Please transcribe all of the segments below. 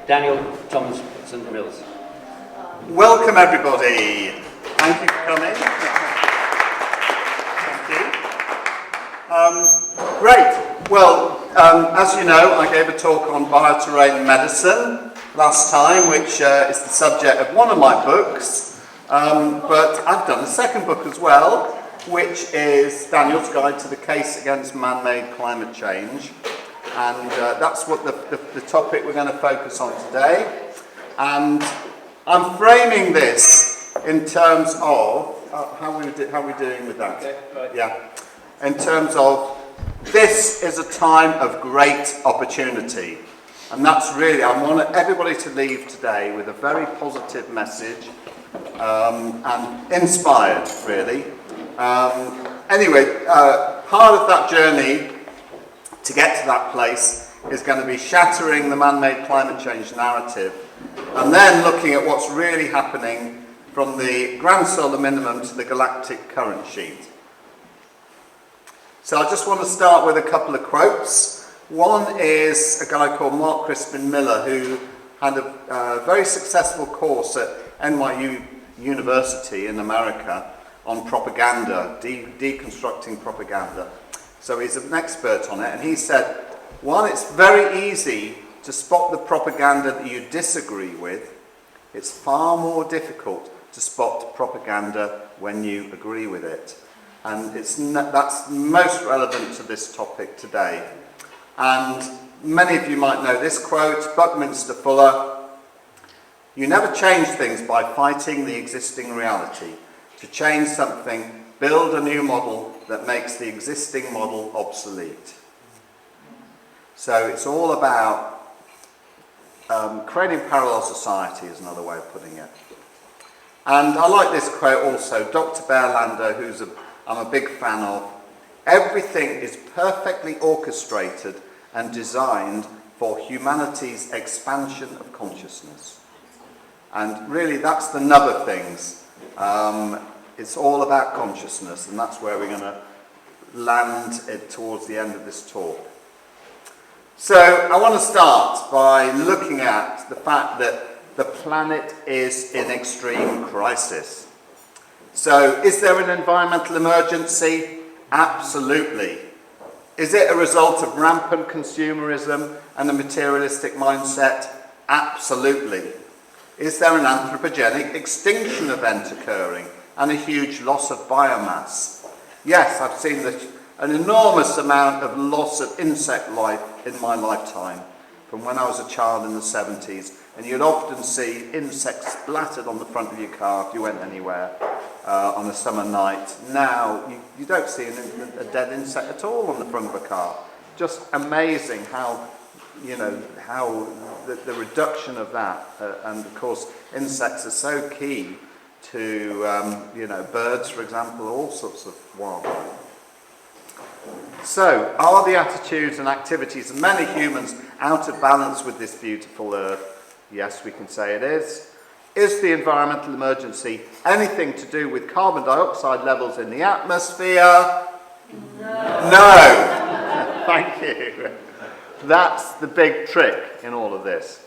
Daniel Thompson-Mills. Welcome everybody. Thank you for coming. Thank you. Great. Well, as you know, I gave a talk on bioterrain medicine last time, which is the subject of one of my books. But I've done a second book as well, which is Daniel's Guide to the Case Against Man-Made Climate Change. And that's what the topic we're going to focus on today. And I'm framing this in terms of how are we doing with that? Okay, right. Yeah. In terms of this is a time of great opportunity, and that's really I want everybody to leave today with a very positive message and inspired, really. Anyway, part of that journey to get to that place is going to be shattering the man-made climate change narrative, and then looking at what's really happening from the grand solar minimum to the galactic current sheet. So I just want to start with a couple of quotes. One is a guy called Mark Crispin Miller, who had a very successful course at NYU University in America on propaganda, deconstructing propaganda. So he's an expert on it, and he said, one, it's very easy to spot the propaganda that you disagree with. It's far more difficult to spot propaganda when you agree with it. And that's most relevant to this topic today. And many of you might know this quote, Buckminster Fuller: "You never change things by fighting the existing reality. To change something, build a new model that makes the existing model obsolete." So it's all about creating parallel society is another way of putting it. And I like this quote also, Dr. Berlander, who's I'm a big fan of. "Everything is perfectly orchestrated and designed for humanity's expansion of consciousness." And really that's the nub of things. It's all about consciousness, and that's where we're going to land it towards the end of this talk. So I want to start by looking at the fact that the planet is in extreme crisis. So is there an environmental emergency? Absolutely. Is it a result of rampant consumerism and a materialistic mindset? Absolutely. Is there an anthropogenic extinction event occurring and a huge loss of biomass? Yes, I've seen an enormous amount of loss of insect life in my lifetime, from when I was a child in the 70s, and you'd often see insects splattered on the front of your car if you went anywhere on a summer night. Now you don't see a dead insect at all on the front of a car. Just amazing how the reduction of that, and of course insects are so key to birds, for example, all sorts of wildlife. So, are the attitudes and activities of many humans out of balance with this beautiful earth? Yes, we can say it is. Is the environmental emergency anything to do with carbon dioxide levels in the atmosphere? No. Thank you. That's the big trick in all of this.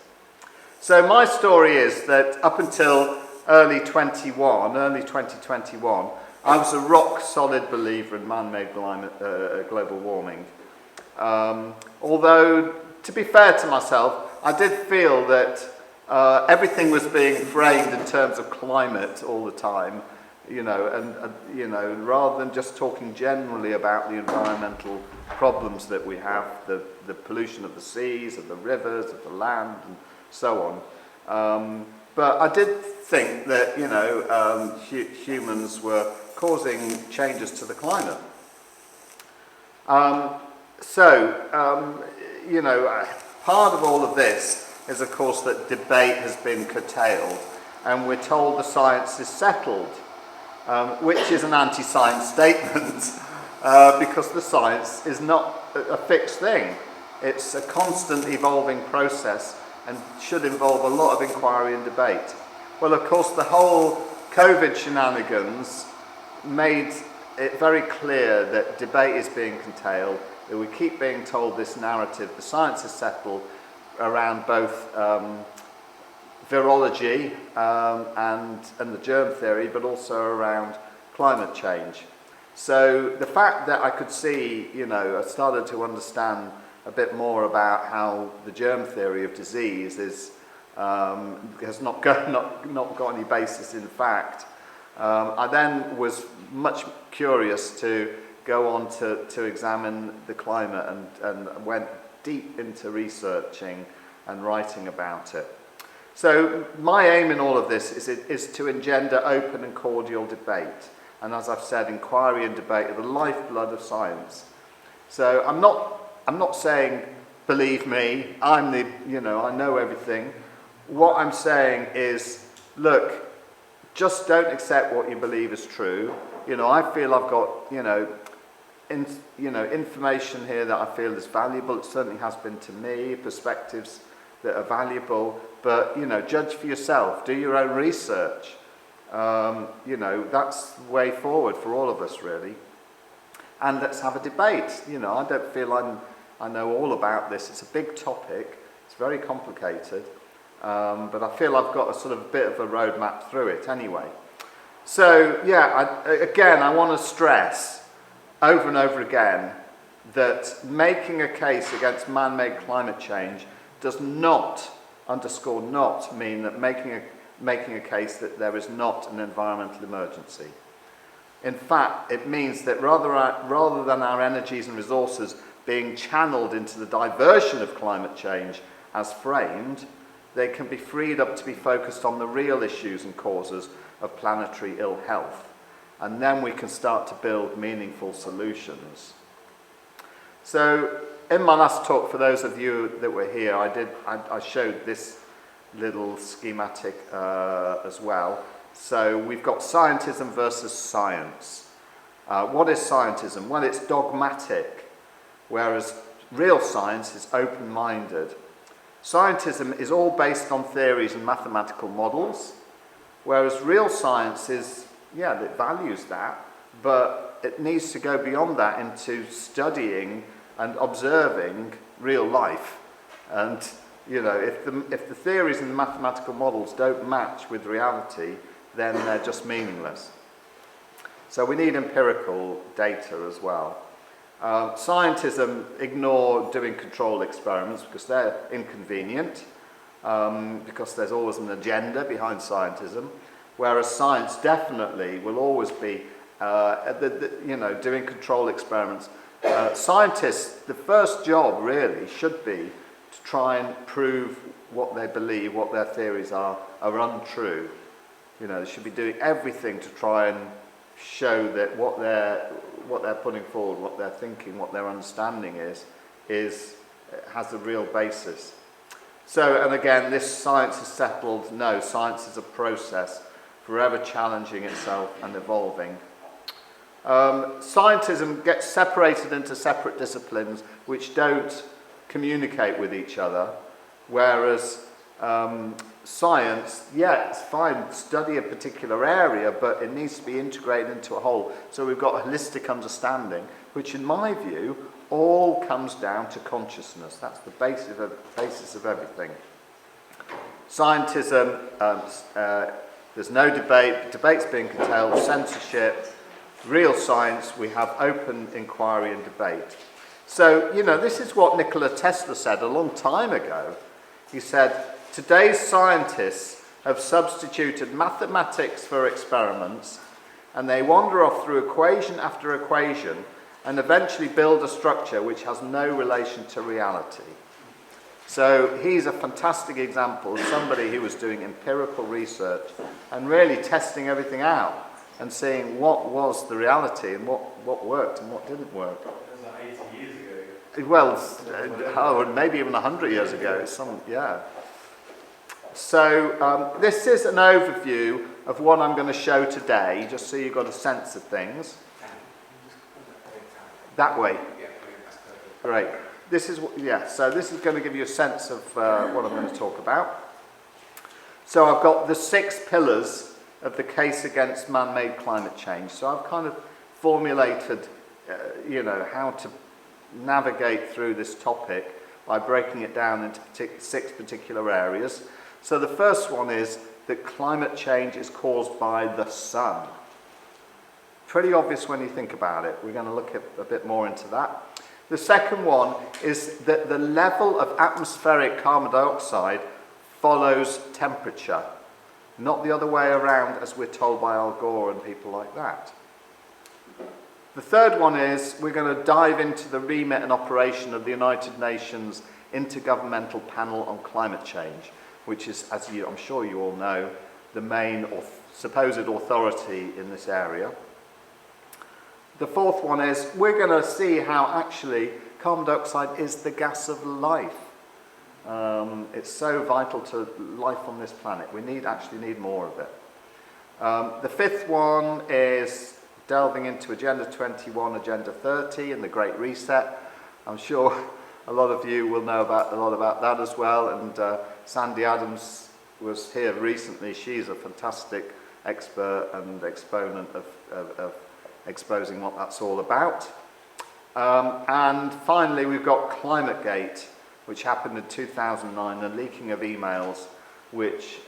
So my story is that up until early 2021, I was a rock-solid believer in man-made global warming. Although, to be fair to myself, I did feel that everything was being framed in terms of climate all the time, rather than just talking generally about the environmental problems that we have, the pollution of the seas, of the rivers, of the land, and so on. But I did think that, humans were causing changes to the climate. Part of all of this is, of course, that debate has been curtailed, and we're told the science is settled, which is an anti-science statement, because the science is not a fixed thing. It's a constant evolving process and should involve a lot of inquiry and debate. Well, of course, the whole COVID shenanigans made it very clear that debate is being curtailed, that we keep being told this narrative, the science is settled, around both virology and the germ theory, but also around climate change. So the fact that I could see, I started to understand a bit more about how the germ theory of disease has not got any basis in fact. I then was much curious to go on to examine the climate and went deep into researching and writing about it. So my aim in all of this is to engender open and cordial debate. And as I've said, inquiry and debate are the lifeblood of science. So I'm not saying, believe me, I know everything. What I'm saying is, look, just don't accept what you believe is true. I feel I've got, information here that I feel is valuable. It certainly has been to me, perspectives that are valuable. But, judge for yourself. Do your own research. That's the way forward for all of us, really. And let's have a debate. I don't feel I know all about this. It's a big topic. It's very complicated. But I feel I've got a sort of bit of a roadmap through it anyway. So, I want to stress over and over again that making a case against man-made climate change does not, underscore not, mean that making a case that there is not an environmental emergency. In fact, it means that rather than our energies and resources being channeled into the diversion of climate change as framed, they can be freed up to be focused on the real issues and causes of planetary ill health. And then we can start to build meaningful solutions. So, in my last talk, for those of you that were here, I showed this little schematic as well. So we've got scientism versus science. What is scientism? Well, it's dogmatic, whereas real science is open-minded. Scientism is all based on theories and mathematical models, whereas real science is, it values that, but it needs to go beyond that into studying and observing real life. And, if the theories and the mathematical models don't match with reality, then they're just meaningless. So we need empirical data as well. Scientism ignore doing control experiments because they're inconvenient, because there's always an agenda behind scientism, whereas science definitely will always be, doing control experiments. Scientists, the first job really should be to try and prove what they believe, what their theories are untrue. They should be doing everything to try and show that what they're putting forward, what they're thinking, what their understanding has a real basis. So, and again, this science is settled. No, science is a process, forever challenging itself and evolving. Scientism gets separated into separate disciplines which don't communicate with each other, whereas science, it's fine, study a particular area, but it needs to be integrated into a whole. So we've got a holistic understanding, which in my view, all comes down to consciousness. That's the basis of everything. Scientism, there's no debate, debate's being curtailed, censorship. Real science, we have open inquiry and debate. So, this is what Nikola Tesla said a long time ago. He said, today's scientists have substituted mathematics for experiments, and they wander off through equation after equation and eventually build a structure which has no relation to reality. So he's a fantastic example of somebody who was doing empirical research and really testing everything out and seeing what was the reality and what worked and what didn't work. That was like 80 years ago. Well, maybe even 100 years ago. So this is an overview of what I'm going to show today, just so you've got a sense of things. That way. Great. So this is going to give you a sense of what I'm going to talk about. So I've got the 6 pillars of the case against man-made climate change. So I've kind of formulated, how to navigate through this topic by breaking it down into 6 particular areas. So the first one is that climate change is caused by the sun. Pretty obvious when you think about it. We're going to look a bit more into that. The second one is that the level of atmospheric carbon dioxide follows temperature, not the other way around as we're told by Al Gore and people like that. The third one is we're going to dive into the remit and operation of the United Nations Intergovernmental Panel on Climate Change, which is, as I'm sure you all know, the main or supposed authority in this area. The fourth one is we're going to see how actually carbon dioxide is the gas of life. It's so vital to life on this planet. We actually need more of it. The fifth one is delving into Agenda 21, Agenda 30 and the Great Reset. I'm sure a lot of you will know a lot about that as well. And Sandy Adams was here recently. She's a fantastic expert and exponent of exposing what that's all about. And finally, we've got ClimateGate, which happened in 2009, a leaking of emails, which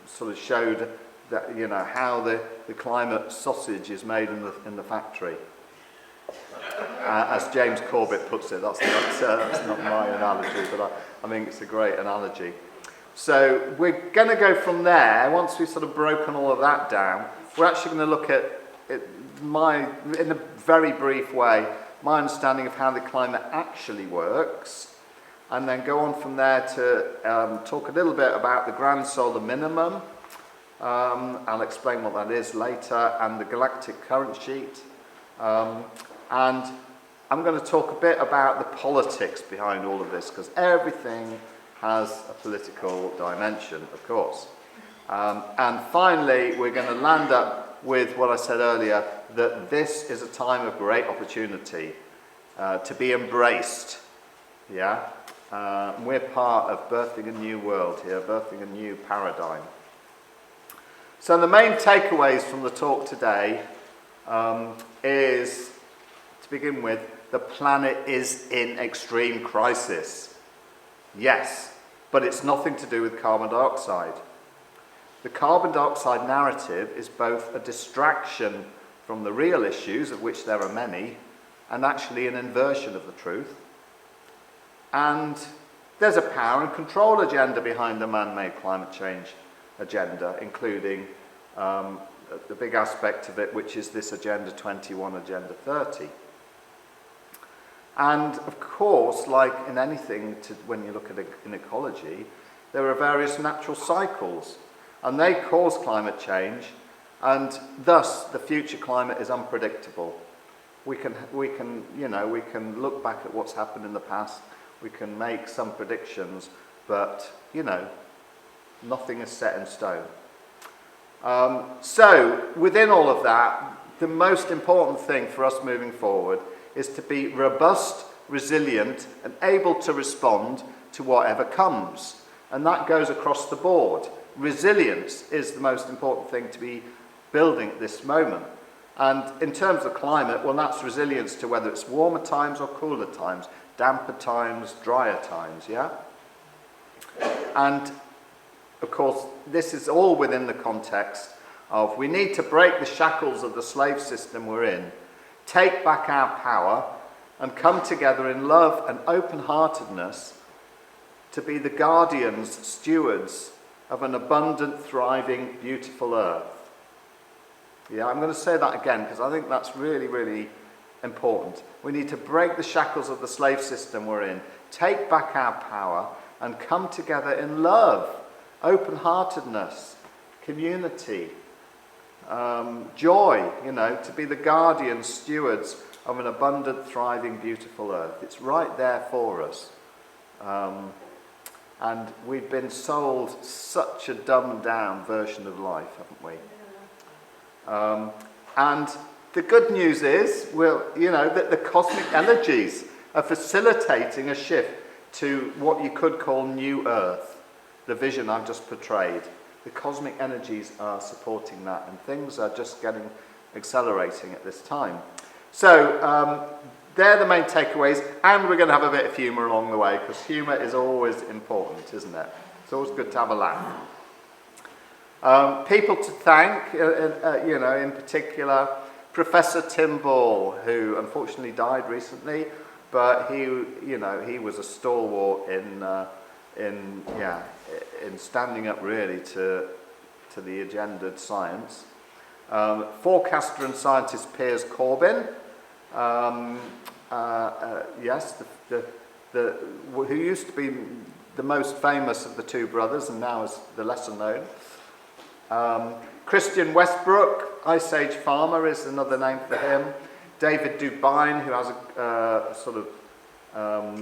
sort of showed that, you know, how the climate sausage is made in the factory. As James Corbett puts it, that's not my analogy, but I think it's a great analogy. So we're going to go from there. Once we've sort of broken all of that down, we're actually going to look at in a very brief way, my understanding of how the climate actually works, and then go on from there to talk a little bit about the grand solar minimum. I'll explain what that is later, and the galactic current sheet. And I'm going to talk a bit about the politics behind all of this, because everything has a political dimension, of course. And finally, we're going to land up with what I said earlier, that this is a time of great opportunity to be embraced. Yeah? We're part of birthing a new world here, birthing a new paradigm. So the main takeaways from the talk today is, to begin with, the planet is in extreme crisis. Yes, but it's nothing to do with carbon dioxide. The carbon dioxide narrative is both a distraction from the real issues, of which there are many, and actually an inversion of the truth. And there's a power and control agenda behind the man-made climate change agenda, including the big aspect of it, which is this Agenda 21, Agenda 30. And of course, like in anything, when you look at in ecology, there are various natural cycles, and they cause climate change, and thus the future climate is unpredictable. We can look back at what's happened in the past, we can make some predictions, but nothing is set in stone. So within all of that, the most important thing for us moving forward is to be robust, resilient, and able to respond to whatever comes. And that goes across the board. Resilience is the most important thing to be building at this moment. And in terms of climate, well, that's resilience to whether it's warmer times or cooler times, damper times, drier times, yeah? And of course, this is all within the context of we need to break the shackles of the slave system we're in, take back our power, and come together in love and open-heartedness to be the guardians, stewards of an abundant, thriving, beautiful earth. Yeah, I'm going to say that again because I think that's really, really important. We need to break the shackles of the slave system we're in, take back our power, and come together in love, open-heartedness, community, joy, to be the guardian stewards of an abundant, thriving, beautiful earth. It's right there for us. And we've been sold such a dumbed-down version of life, haven't we? And the good news is, that the cosmic energies are facilitating a shift to what you could call New Earth, the vision I've just portrayed. The cosmic energies are supporting that, and things are just accelerating at this time. So they're the main takeaways, and we're going to have a bit of humour along the way, because humour is always important, isn't it? It's always good to have a laugh. People to thank, in particular, Professor Tim Ball, who unfortunately died recently, but he was a stalwart in standing up really to the agendaed science. Forecaster and scientist Piers Corbyn, who used to be the most famous of the two brothers and now is the lesser known. Christian Westbrook, Ice Age Farmer, is another name for him. David Dubine, who has a sort of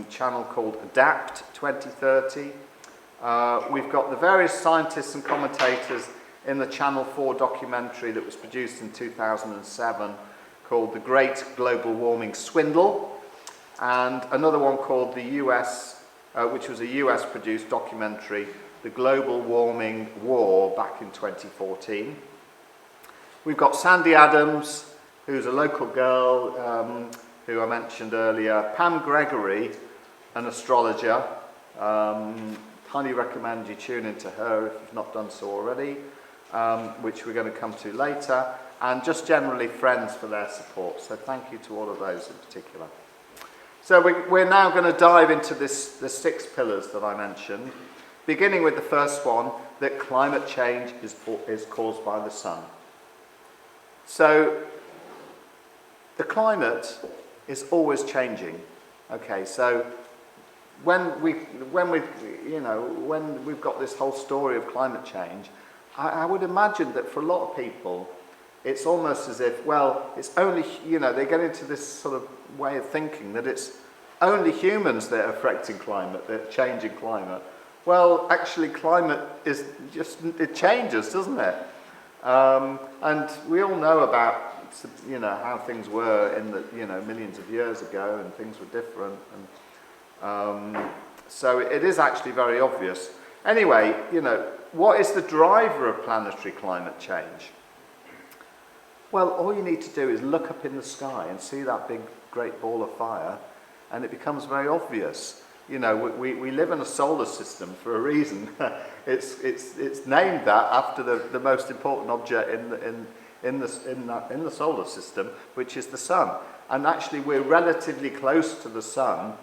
channel called Adapt 2030. We've got the various scientists and commentators in the Channel 4 documentary that was produced in 2007 called The Great Global Warming Swindle, and another one called the US, which was a US produced documentary, The Global Warming War, back in 2014. We've got Sandy Adams, who's a local girl who I mentioned earlier, Pam Gregory, an astrologer. Highly recommend you tune into her if you've not done so already, which we're going to come to later, and just generally friends for their support. So thank you to all of those in particular. So we're now going to dive into the 6 pillars that I mentioned, beginning with the first one, that climate change is caused by the sun. So the climate is always changing. Okay, so when we've got this whole story of climate change, I would imagine that for a lot of people, it's almost as if, well, it's only, they get into this sort of way of thinking that it's only humans that are affecting climate, that are changing climate. Well, actually, climate is just, it changes, doesn't it? And we all know about, how things were in the, millions of years ago, and things were different. And so it is actually very obvious. Anyway, what is the driver of planetary climate change? Well, all you need to do is look up in the sky and see that big, great ball of fire, and it becomes very obvious. We live in a solar system for a reason. it's named that after the most important object in the solar system, which is the sun. And actually, we're relatively close to the sun,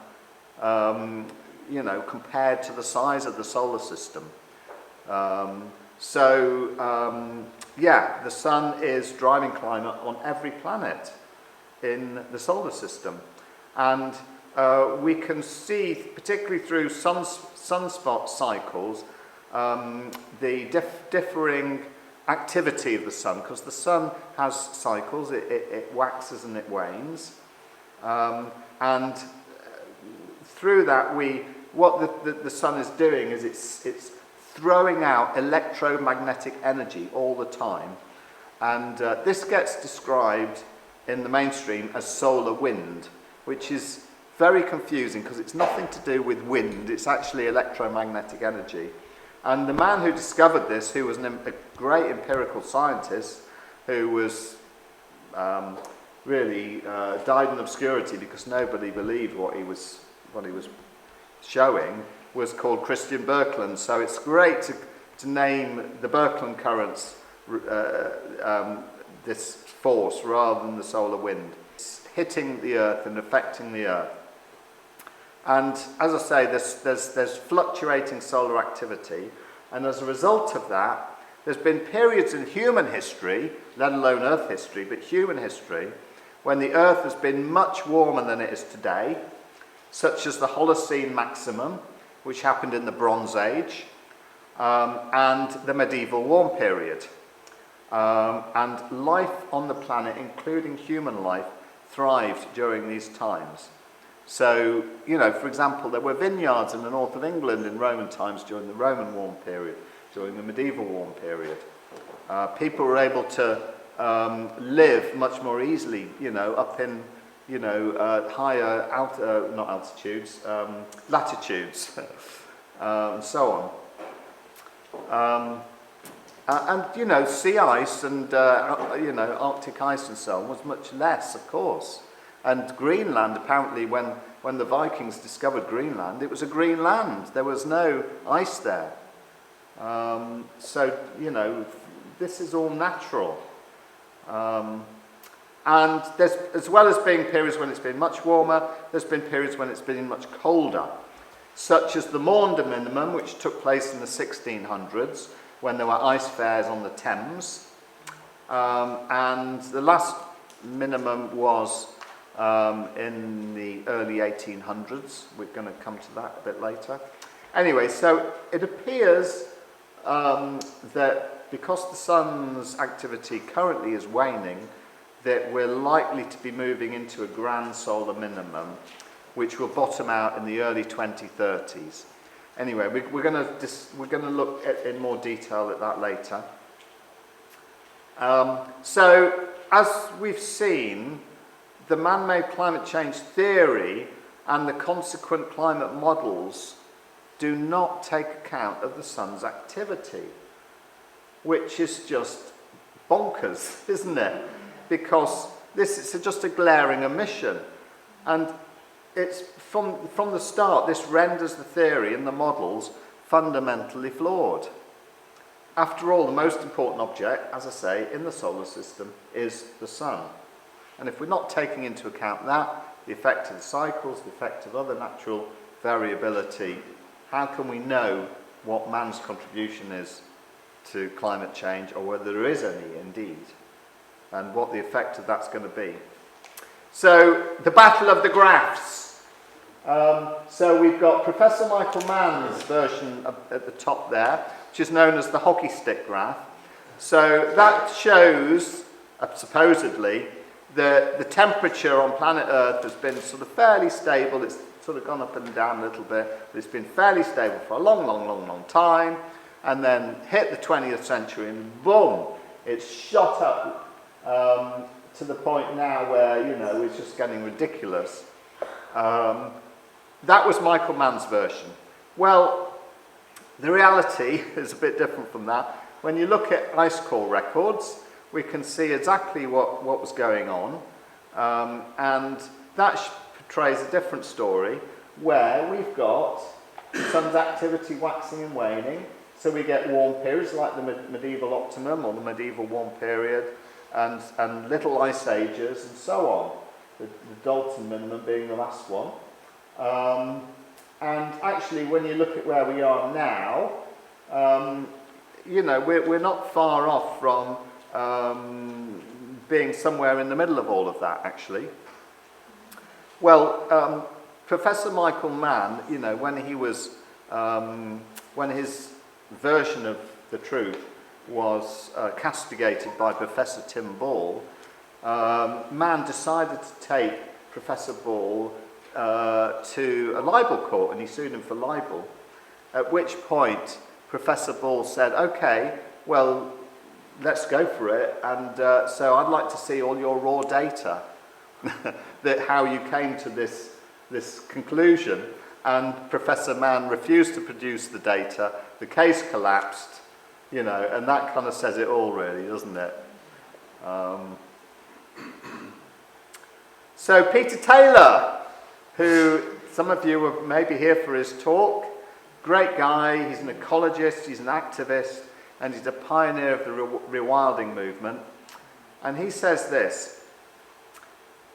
compared to the size of the solar system. The sun is driving climate on every planet in the solar system. And we can see, particularly through sunspot cycles, the differing activity of the sun, because the sun has cycles, it waxes and it wanes. And through that, what the sun is doing is it's throwing out electromagnetic energy all the time. And this gets described in the mainstream as solar wind, which is very confusing because it's nothing to do with wind, it's actually electromagnetic energy. And the man who discovered this, who was a great empirical scientist, who was really died in obscurity because nobody believed what he was showing, was called Christian Birkeland. So it's great to name the Birkeland currents this force rather than the solar wind. It's hitting the Earth and affecting the Earth. And as I say, there's fluctuating solar activity, and as a result of that, there's been periods in human history, let alone Earth history, but human history, when the Earth has been much warmer than it is today, such as the Holocene maximum, which happened in the Bronze Age, and the medieval warm period. And life on the planet, including human life, thrived during these times. So, for example, there were vineyards in the north of England in Roman times during the Roman warm period, during the medieval warm period. People were able to live much more easily, up in, higher, latitudes, and so on. Sea ice and, Arctic ice and so on was much less, of course. And Greenland, apparently, when the Vikings discovered Greenland, it was a green land. There was no ice there. So, you know, this is all natural. And there's, as well as being periods when it's been much warmer, there's been periods when it's been much colder, such as the Maunder minimum, which took place in the 1600s, when there were ice fairs on the Thames. And the last minimum was in the early 1800s. We're going to come to that a bit later. Anyway, so it appears that because the sun's activity currently is waning, that we're likely to be moving into a grand solar minimum, which will bottom out in the early 2030s. Anyway, we're going to look in more detail at that later. So, as we've seen, the man-made climate change theory and the consequent climate models do not take account of the sun's activity, which is just bonkers, isn't it? Because this is just a glaring omission. And it's from the start, this renders the theory and the models fundamentally flawed. After all, the most important object, as I say, in the solar system is the sun. And if we're not taking into account that, the effect of the cycles, the effect of other natural variability, how can we know what man's contribution is to climate change, or whether there is any indeed, and what the effect of that's going to be? So, the battle of the graphs. So we've got Professor Michael Mann's version at the top there, which is known as the hockey stick graph. So that shows, supposedly, the temperature on planet Earth has been sort of fairly stable. It's sort of gone up and down a little bit, but it's been fairly stable for a long time. And then hit the 20th century and boom, it's shot up to the point now where, you know, it's just getting ridiculous. That was Michael Mann's version. Well, the reality is a bit different from that. When you look at ice core records, we can see exactly what was going on. And that portrays a different story, where we've got the sun's activity waxing and waning. So we get warm periods like the medieval optimum or the medieval warm period, and little ice ages and so on. The Dalton minimum being the last one. And actually, when you look at where we are now, you know, we're not far off from being somewhere in the middle of all of that, actually. Well, Professor Michael Mann, you know, when he was, when his version of the truth was castigated by Professor Tim Ball, Mann decided to take Professor Ball to a libel court, and he sued him for libel, at which point Professor Ball said, okay, well, let's go for it, and so I'd like to see all your raw data, that how you came to this conclusion. And Professor Mann refused to produce the data. The case collapsed, you know, and that kind of says it all, really, doesn't it? So Peter Taylor, who some of you were maybe here for his talk, great guy. He's an ecologist, he's an activist, and he's a pioneer of the rewilding movement. And he says this: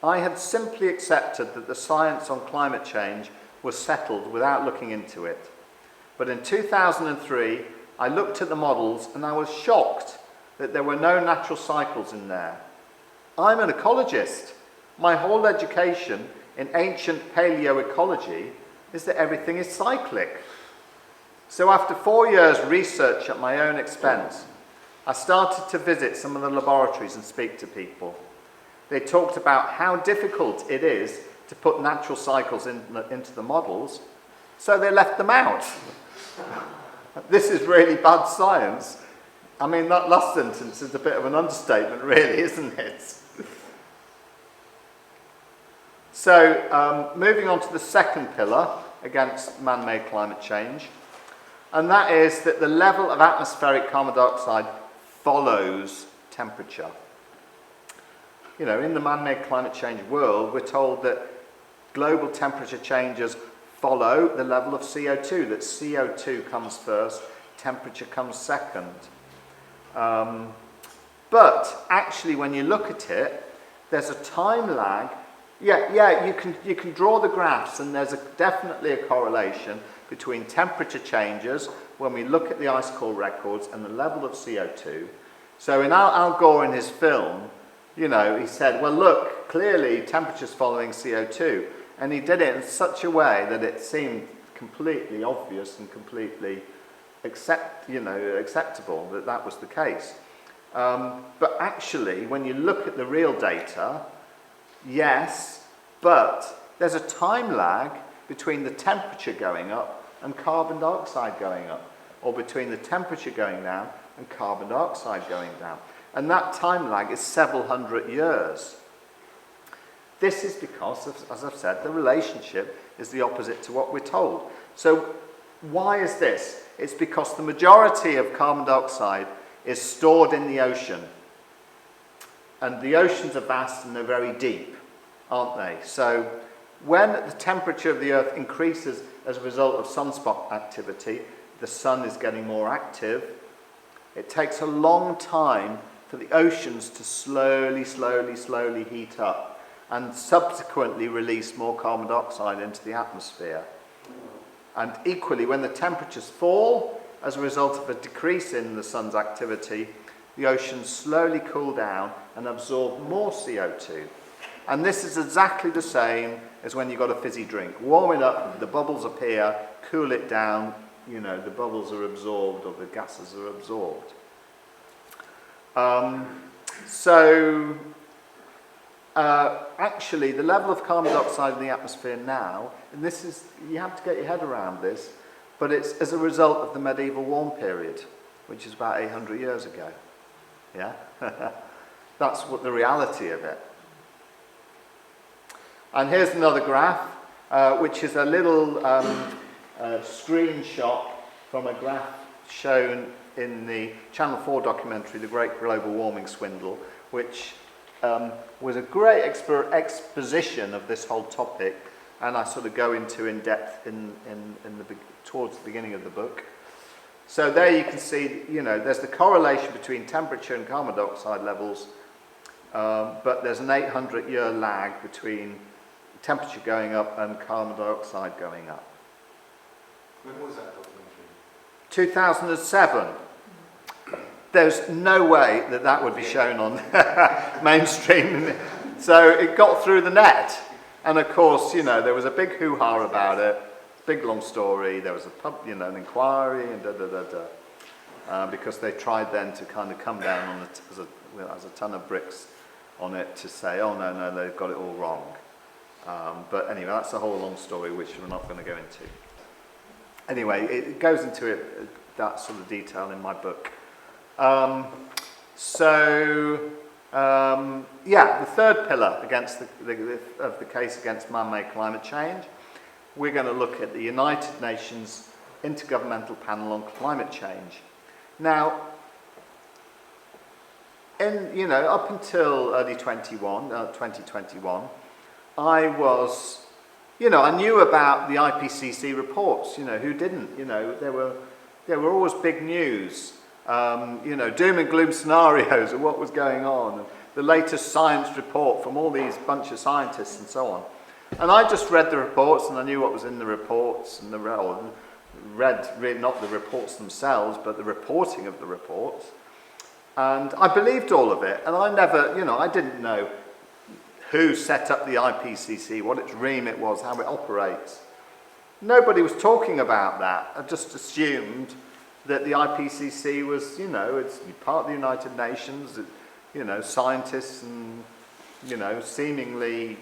I had simply accepted that the science on climate change was settled without looking into it. But in 2003, I looked at the models and I was shocked that there were no natural cycles in there. I'm an ecologist. My whole education in ancient paleoecology is that everything is cyclic. So after 4 years research at my own expense, I started to visit some of the laboratories and speak to people. They talked about how difficult it is to put natural cycles into the models, so they left them out. This is really bad science. I mean, that last sentence is a bit of an understatement, really, isn't it? So, moving on to the second pillar against man-made climate change, and that is that the level of atmospheric carbon dioxide follows temperature. in the man-made climate change world, we're told that global temperature changes follow the level of CO2, that CO2 comes first, temperature comes second. But actually, when you look at it, there's a time lag. You can draw the graphs, and there's definitely a correlation between temperature changes when we look at the ice core records and the level of CO2. So in Al Gore in his film, he said, well, look, clearly temperature's following CO2. And he did it in such a way that it seemed completely obvious and completely acceptable that that was the case. But actually, when you look at the real data, yes, but there's a time lag between the temperature going up and carbon dioxide going up, or between the temperature going down and carbon dioxide going down. And that time lag is several hundred years. This is because, as I've said, the relationship is the opposite to what we're told. So why is this? It's because the majority of carbon dioxide is stored in the ocean. And the oceans are vast and they're very deep, aren't they? So when the temperature of the Earth increases as a result of sunspot activity, the sun is getting more active, it takes a long time for the oceans to slowly heat up and subsequently release more carbon dioxide into the atmosphere. And equally, when the temperatures fall as a result of a decrease in the sun's activity, the oceans slowly cool down and absorb more CO2. And this is exactly the same as when you've got a fizzy drink. Warm it up, the bubbles appear, cool it down, the bubbles are absorbed or the gases are absorbed. Actually, the level of carbon dioxide in the atmosphere now, and this is, you have to get your head around this, but it's as a result of the medieval warm period, which is about 800 years ago. Yeah? That's what the reality of it. And here's another graph, which is a little screenshot from a graph shown in the Channel 4 documentary, The Great Global Warming Swindle, which was a great exposition of this whole topic, and I sort of go into in depth towards the beginning of the book. So there you can see, there's the correlation between temperature and carbon dioxide levels, but there's an 800-year lag between temperature going up and carbon dioxide going up. When was that documentary? 2007. There's no way that would be shown on mainstream. So it got through the net. And of course, there was a big hoo-ha about it. Big long story. There was an inquiry and because they tried then to kind of come down on it as a ton of bricks on it to say, oh no, they've got it all wrong. But anyway, that's a whole long story which we're not going to go into. Anyway, it goes into that sort of detail in my book. The third pillar against of the case against man-made climate change, we're going to look at the United Nations Intergovernmental Panel on Climate Change. Now, up until early 2021, I was, I knew about the IPCC reports. Who didn't? There were always big news. Doom and gloom scenarios of what was going on, and the latest science report from all these bunch of scientists and so on. And I just read the reports, and I knew what was in the reports, and read not the reports themselves, but the reporting of the reports. And I believed all of it, and I never, I didn't know who set up the IPCC, what its remit was, how it operates. Nobody was talking about that. I just assumed that the IPCC was, it's part of the United Nations, scientists and, seemingly,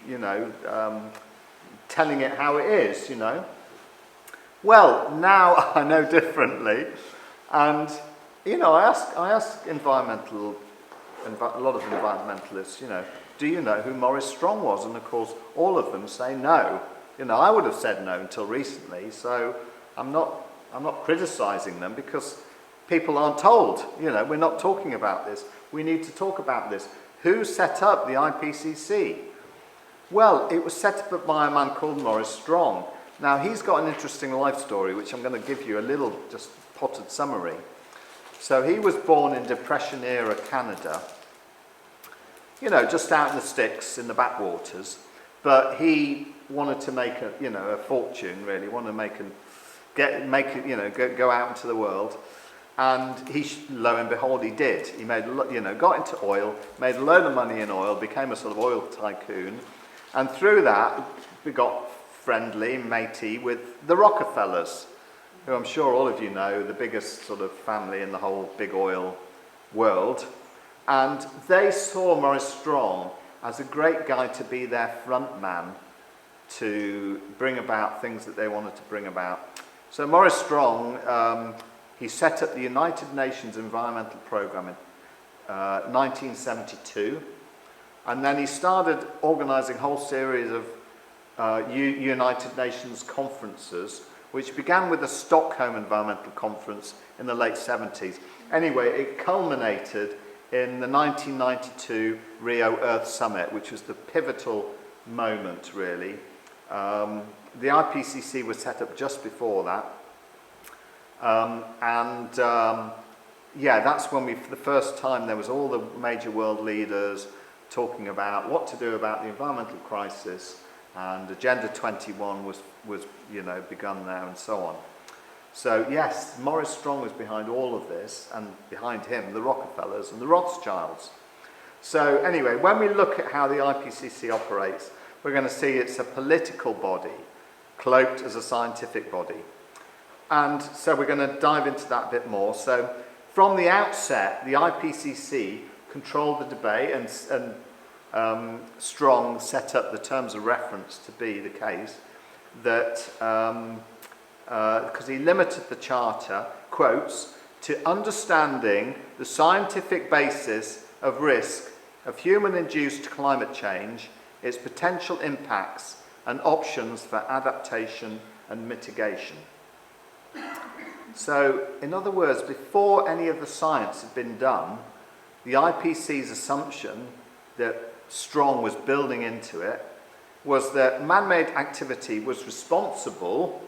telling it how it is, Well, now I know differently, and, I ask a lot of environmentalists, do you know who Maurice Strong was? And of course, all of them say no. I would have said no until recently, so I'm not criticising them because people aren't told. We're not talking about this. We need to talk about this. Who set up the IPCC? Well, it was set up by a man called Maurice Strong. Now, he's got an interesting life story, which I'm going to give you a little just potted summary. So he was born in Depression-era Canada, you know, just out in the sticks, in the backwaters. But he wanted to make a fortune, really, wanted to go out into the world. And lo and behold, he did. He got into oil, made a load of money in oil, became a sort of oil tycoon. And through that, we got friendly, matey with the Rockefellers, who I'm sure all of you know, the biggest sort of family in the whole big oil world. And they saw Maurice Strong as a great guy to be their front man to bring about things that they wanted to bring about. So Maurice Strong, he set up the United Nations Environmental Programme in 1972. And then he started organising a whole series of United Nations conferences, which began with the Stockholm Environmental Conference in the late 70s. Anyway, it culminated in the 1992 Rio Earth Summit, which was the pivotal moment, really. The IPCC was set up just before that. That's when for the first time, there was all the major world leaders talking about what to do about the environmental crisis, and Agenda 21 was begun there, and so on. So yes, Maurice Strong was behind all of this, and behind him the Rockefellers and the Rothschilds. So anyway, when we look at how the IPCC operates, we're going to see it's a political body cloaked as a scientific body. And so we're going to dive into that a bit more. So from the outset, the IPCC controlled the debate, and Strong set up the terms of reference to be the case that, because he limited the charter, quotes, to understanding the scientific basis of risk of human-induced climate change, its potential impacts and options for adaptation and mitigation. So, in other words, before any of the science had been done, the IPCC's assumption that Strong was building into it was that man-made activity was responsible,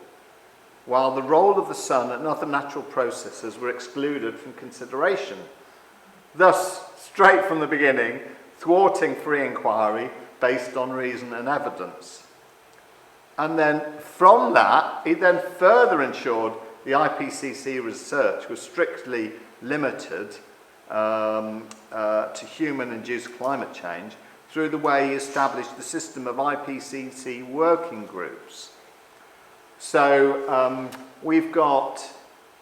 while the role of the sun and other natural processes were excluded from consideration. Thus, straight from the beginning, thwarting free inquiry based on reason and evidence. And then from that, he then further ensured the IPCC research was strictly limited to human-induced climate change through the way he established the system of IPCC working groups. So we've got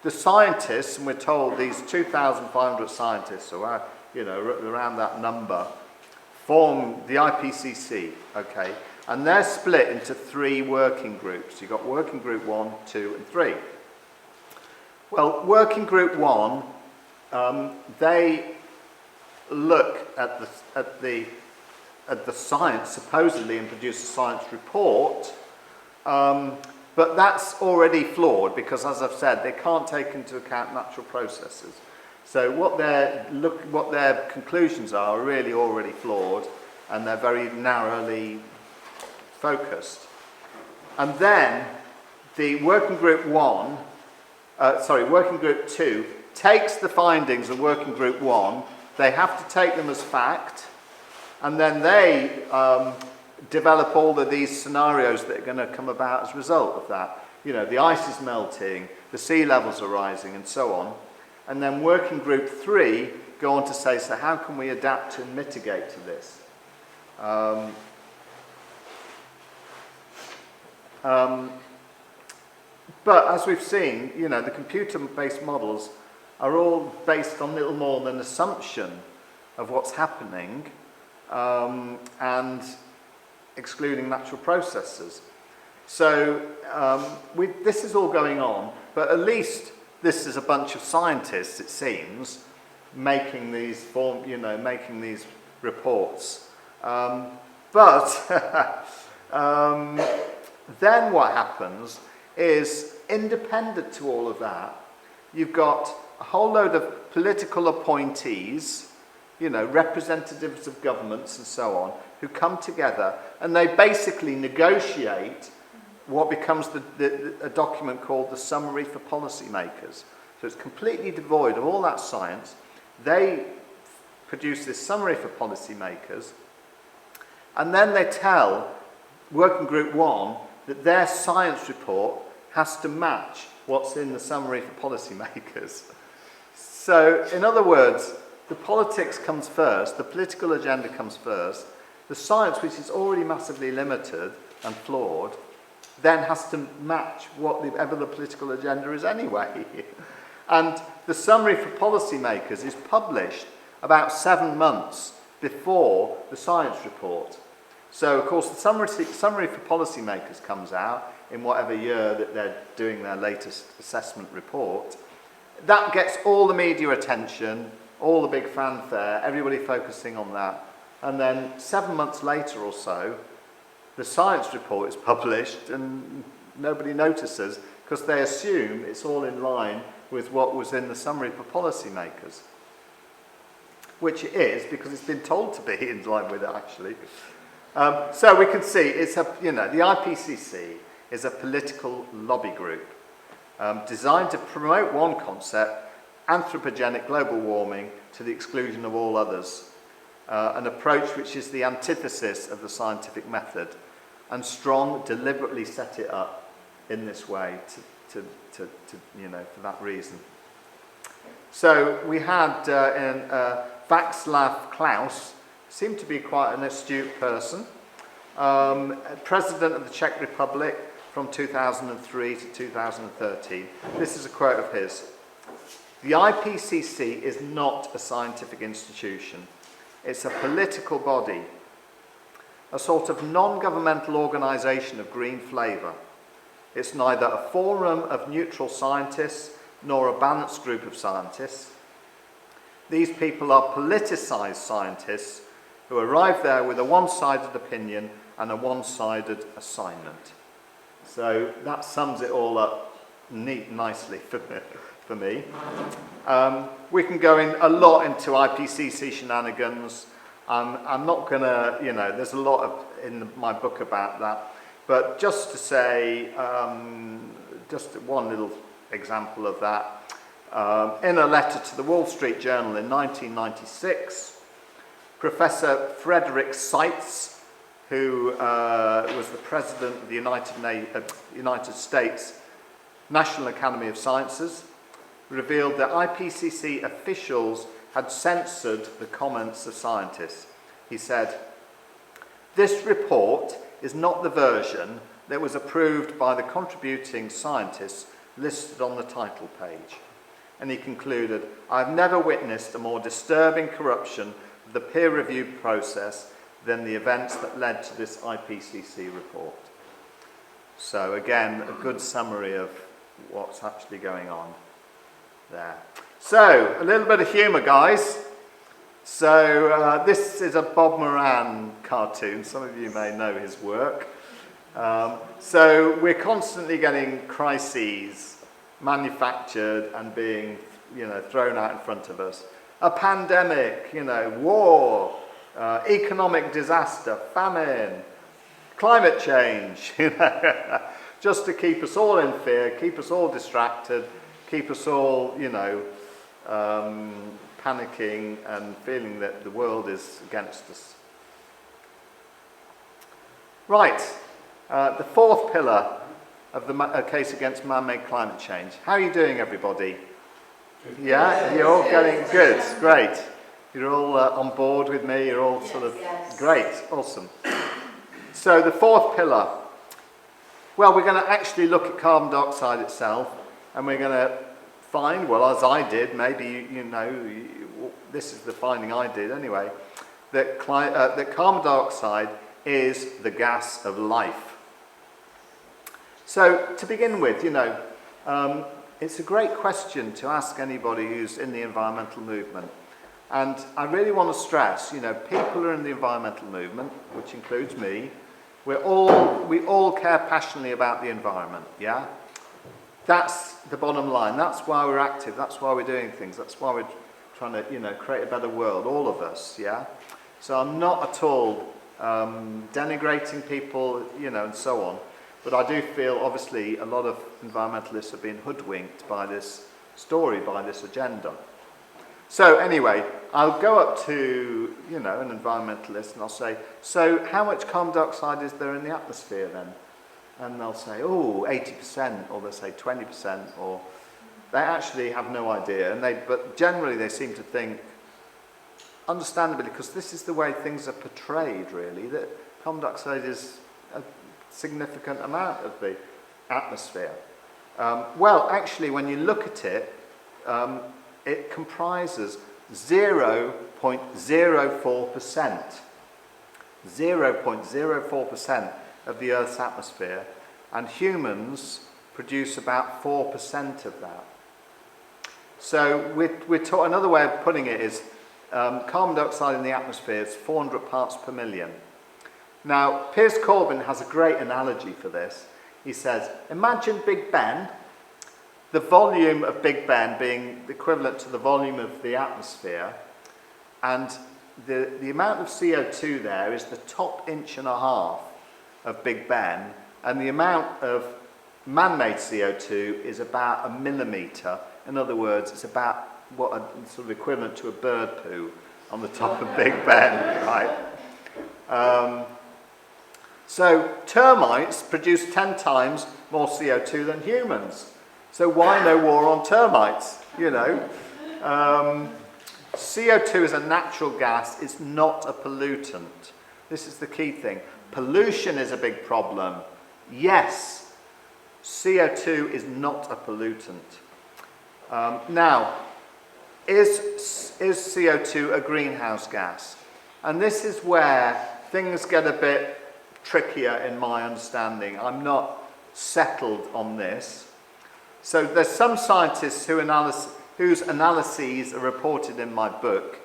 the scientists, and we're told these 2,500 scientists, or around that number, form the IPCC, okay? And they're split into 3 working groups. You've got working group 1, 2, and 3. Well, working group 1, they look at the science, supposedly, and produce a science report, but that's already flawed because, as I've said, they can't take into account natural processes. So what their conclusions are really already flawed, and they're very narrowly focused. And then the working group 2 takes the findings of working group 1. They have to take them as fact, and then they develop all of these scenarios that are going to come about as a result of that. You know, the ice is melting, the sea levels are rising, and so on. And then working group 3 go on to say, so how can we adapt and mitigate to this? But as we've seen, the computer-based models are all based on little more than an assumption of what's happening, and excluding natural processes. So this is all going on, but at least this is a bunch of scientists, it seems, making these reports. But then what happens is, independent to all of that, you've got a whole load of political appointees representatives of governments and so on, who come together and they basically negotiate what becomes a document called the Summary for Policymakers. So it's completely devoid of all that science. They produce this summary for policymakers, and then they tell Working Group 1 that their science report has to match what's in the summary for policymakers. So, in other words, the politics comes first, the political agenda comes first, the science, which is already massively limited and flawed, then has to match whatever the political agenda is anyway. And the summary for policymakers is published about 7 months before the science report. So, of course, the summary for policymakers comes out in whatever year that they're doing their latest assessment report. That gets all the media attention, all the big fanfare, everybody focusing on that. And then 7 months later or so, the science report is published and nobody notices because they assume it's all in line with what was in the summary for policymakers. Which it is, because it's been told to be in line with it, actually. So we can see the IPCC is a political lobby group designed to promote one concept, anthropogenic global warming, to the exclusion of all others. An approach which is the antithesis of the scientific method, and Strong deliberately set it up in this way for that reason. So we had Václav Klaus, seemed to be quite an astute person, president of the Czech Republic from 2003 to 2013. This is a quote of his. "The IPCC is not a scientific institution. It's a political body, a sort of non-governmental organisation of green flavour. It's neither a forum of neutral scientists nor a balanced group of scientists. These people are politicised scientists who arrive there with a one-sided opinion and a one-sided assignment." So that sums it all up nicely for me. We can go in a lot into IPCC shenanigans. I'm not going to, there's a lot in my book about that. But just to say, just one little example of that. In a letter to the Wall Street Journal in 1996, Professor Frederick Seitz, who was the president of the United States National Academy of Sciences, revealed that IPCC officials had censored the comments of scientists. He said, "This report is not the version that was approved by the contributing scientists listed on the title page." And he concluded, "I've never witnessed a more disturbing corruption of the peer review process than the events that led to this IPCC report." So again, a good summary of what's actually going on there. So, a little bit of humour, guys. So, this is a Bob Moran cartoon. Some of you may know his work. So, we're constantly getting crises manufactured and being, thrown out in front of us. A pandemic, war, economic disaster, famine, climate change, just to keep us all in fear, keep us all distracted, keep us all, panicking and feeling that the world is against us. Right, the fourth pillar of the case against man-made climate change. How are you doing, everybody? Yeah, you're all getting good, great. You're all on board with me, you're all sort of, great, awesome. So the fourth pillar, well, we're going to actually look at carbon dioxide itself, and we're going to find, well, as I did, maybe this is the finding I did anyway, that carbon dioxide is the gas of life. So to begin with, it's a great question to ask anybody who's in the environmental movement. And I really want to stress, people who are in the environmental movement, which includes me, we all care passionately about the environment, yeah? That's the bottom line. That's why we're active. That's why we're doing things. That's why we're trying to, create a better world, all of us, yeah? So I'm not at all denigrating people, and so on. But I do feel, obviously, a lot of environmentalists have been hoodwinked by this story, by this agenda. So anyway, I'll go up to, an environmentalist and I'll say, so how much carbon dioxide is there in the atmosphere then? And they'll say, 80%, or they'll say 20%, or they actually have no idea. But generally they seem to think, understandably, because this is the way things are portrayed really, that carbon dioxide is a significant amount of the atmosphere. Well, actually, when you look at it, it comprises 0.04%. 0.04% of the Earth's atmosphere, and humans produce about 4% of that. So we're taught, another way of putting it is carbon dioxide in the atmosphere is 400 parts per million. Now, Piers Corbyn has a great analogy for this. He says, imagine Big Ben, the volume of Big Ben being equivalent to the volume of the atmosphere, and the amount of CO2 there is the top inch and a half of Big Ben, and the amount of man-made CO2 is about a millimetre. In other words, it's about what a sort of equivalent to a bird poo on the top of Big Ben, right? So termites produce 10 times more CO2 than humans. So why no war on termites, CO2 is a natural gas, it's not a pollutant. This is the key thing. Pollution is a big problem. Yes, CO2 is not a pollutant. Now, is CO2 a greenhouse gas? And this is where things get a bit trickier in my understanding. I'm not settled on this. So there's some scientists whose analyses are reported in my book.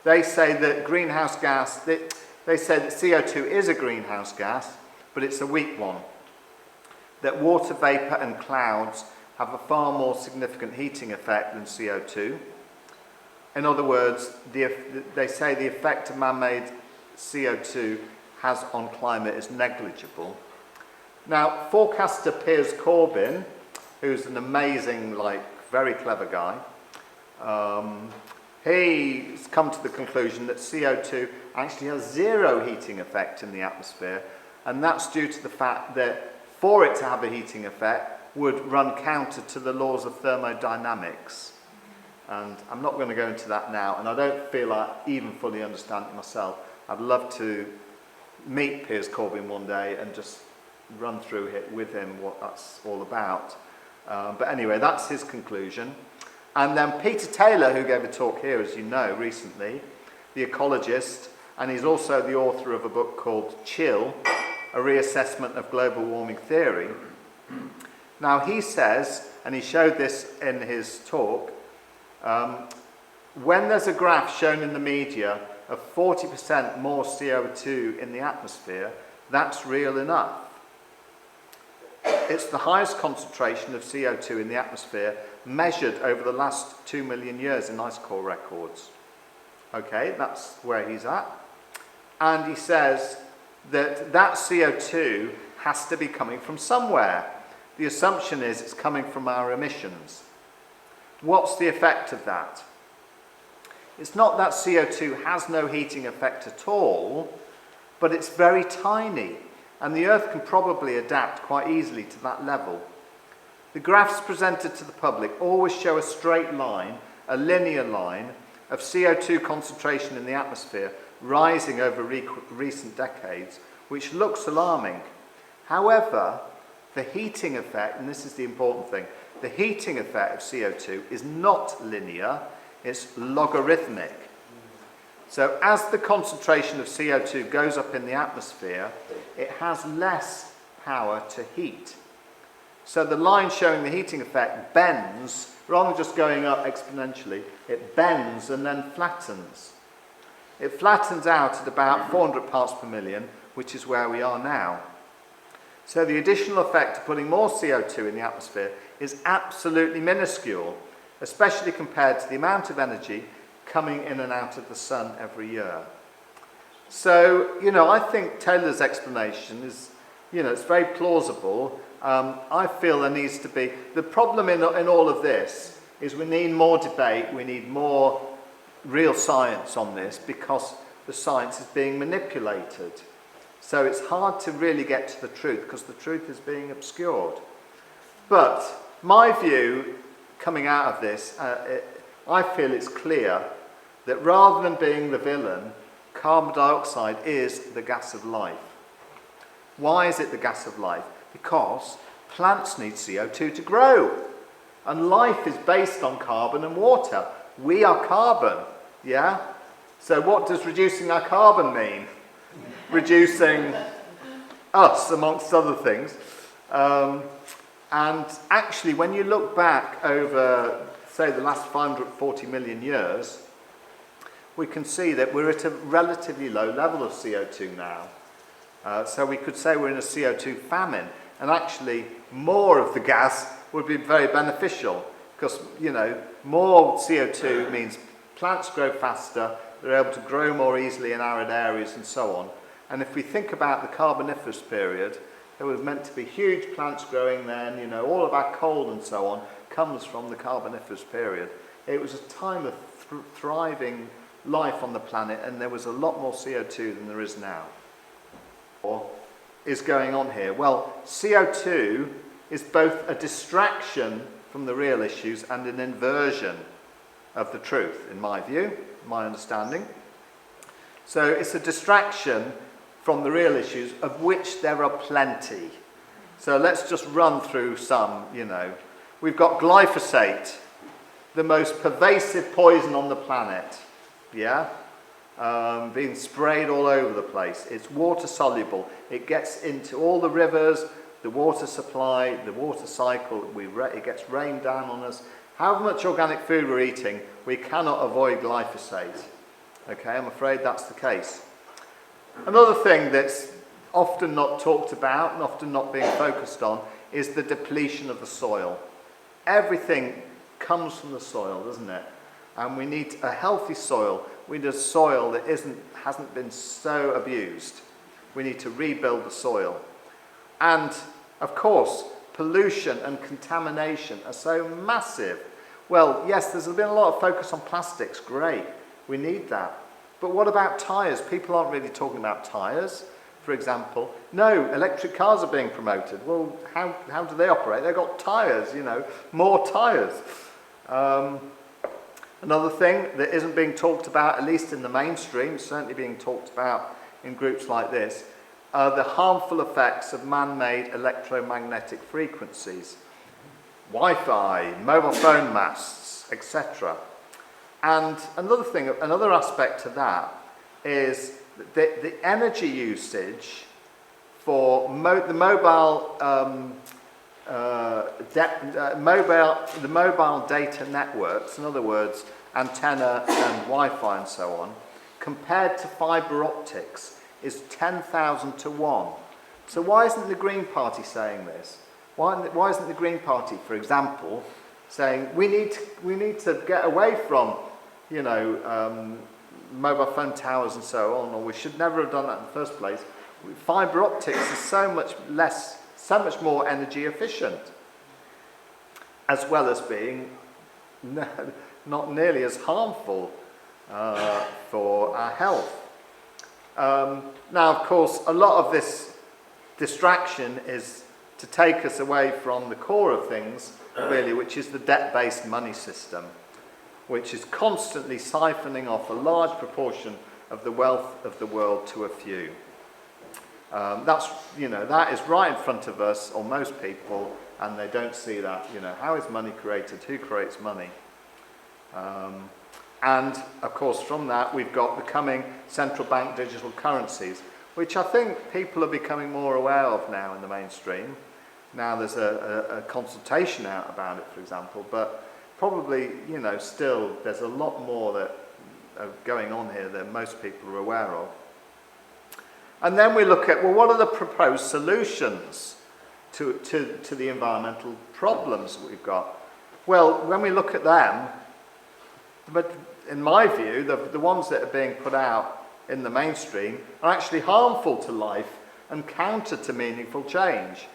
They say that greenhouse gas, they say that CO2 is a greenhouse gas, but it's a weak one. That water vapour and clouds have a far more significant heating effect than CO2. In other words, they say the effect of man-made CO2 has on climate is negligible. Now, forecaster Piers Corbyn, who's an amazing, very clever guy, he's come to the conclusion that CO2 actually has zero heating effect in the atmosphere, and that's due to the fact that for it to have a heating effect would run counter to the laws of thermodynamics. And I'm not going to go into that now, and I don't feel I even fully understand it myself. I'd love to meet Piers Corbyn one day and just run through it with him what that's all about. But anyway, that's his conclusion. And then Peter Taylor, who gave a talk here, as you know, recently, the ecologist, and he's also the author of a book called Chill, A Reassessment of Global Warming Theory. Now he says, and he showed this in his talk, when there's a graph shown in the media of 40% more CO2 in the atmosphere, that's real enough. It's the highest concentration of CO2 in the atmosphere measured over the last 2 million years in ice core records. Okay, that's where he's at. And he says that CO2 has to be coming from somewhere. The assumption is it's coming from our emissions. What's the effect of that? It's not that CO2 has no heating effect at all, but it's very tiny, and the Earth can probably adapt quite easily to that level. The graphs presented to the public always show a straight line, a linear line, of CO2 concentration in the atmosphere rising over recent decades, which looks alarming. However, the heating effect, and this is the important thing, the heating effect of CO2 is not linear, it's logarithmic. So as the concentration of CO2 goes up in the atmosphere, it has less power to heat. So the line showing the heating effect bends, rather than just going up exponentially, it bends and then flattens. It flattens out at about 400 parts per million, which is where we are now. So the additional effect of putting more CO2 in the atmosphere is absolutely minuscule, especially compared to the amount of energy coming in and out of the sun every year. So, I think Taylor's explanation is, it's very plausible. I feel there needs to be, the problem in all of this is we need more debate, we need more real science on this because the science is being manipulated. So it's hard to really get to the truth because the truth is being obscured. But my view coming out of this, I feel it's clear that rather than being the villain, carbon dioxide is the gas of life. Why is it the gas of life? Because plants need CO2 to grow. And life is based on carbon and water. We are carbon, yeah? So what does reducing our carbon mean? Reducing us, amongst other things. And actually, when you look back over, say, the last 540 million years, we can see that we're at a relatively low level of CO2 now. So we could say we're in a CO2 famine. And actually, more of the gas would be very beneficial because, more CO2 means plants grow faster, they're able to grow more easily in arid areas and so on. And if we think about the Carboniferous period, there was meant to be huge plants growing then, all of our coal and so on comes from the Carboniferous period. It was a time of thriving life on the planet and there was a lot more CO2 than there is now. What is going on here? Well, CO2 is both a distraction from the real issues and an inversion of the truth, in my view, my understanding. So it's a distraction from the real issues, of which there are plenty. So let's just run through some, We've got glyphosate, the most pervasive poison on the planet, yeah? Being sprayed all over the place. It's water soluble. It gets into all the rivers, the water supply, the water cycle. It gets rained down on us. However much organic food we're eating, we cannot avoid glyphosate. Okay, I'm afraid that's the case. Another thing that's often not talked about and often not being focused on is the depletion of the soil. Everything comes from the soil, doesn't it? And we need a healthy soil. We need a soil that hasn't been so abused. We need to rebuild the soil. And, of course, pollution and contamination are so massive. Well, yes, there's been a lot of focus on plastics. Great. We need that. But what about tyres? People aren't really talking about tyres, for example. No, electric cars are being promoted. Well, how do they operate? They've got tyres, more tyres. Another thing that isn't being talked about, at least in the mainstream, certainly being talked about in groups like this, are the harmful effects of man-made electromagnetic frequencies. Wi-Fi, mobile phone masts, etc. And another aspect to that is the energy usage for the mobile data networks, in other words, antenna and Wi-Fi and so on, compared to fibre optics is 10,000 to 1. So why isn't the Green Party saying this? Why isn't the Green Party, for example, saying we need to get away from mobile phone towers and so on, or we should never have done that in the first place. Fibre optics is so much more energy efficient, as well as being not nearly as harmful for our health. Now, of course, a lot of this distraction is to take us away from the core of things, really, which is the debt-based money system, which is constantly siphoning off a large proportion of the wealth of the world to a few. That is right in front of us, or most people, and they don't see that. How is money created? Who creates money? And, of course, from that, we've got becoming central bank digital currencies, which I think people are becoming more aware of now in the mainstream. Now there's a consultation out about it, for example, but probably, still there's a lot more that are going on here that most people are aware of. And then we look at, well, what are the proposed solutions to the environmental problems that we've got? Well, when we look at them, but in my view, the ones that are being put out in the mainstream are actually harmful to life and counter to meaningful change.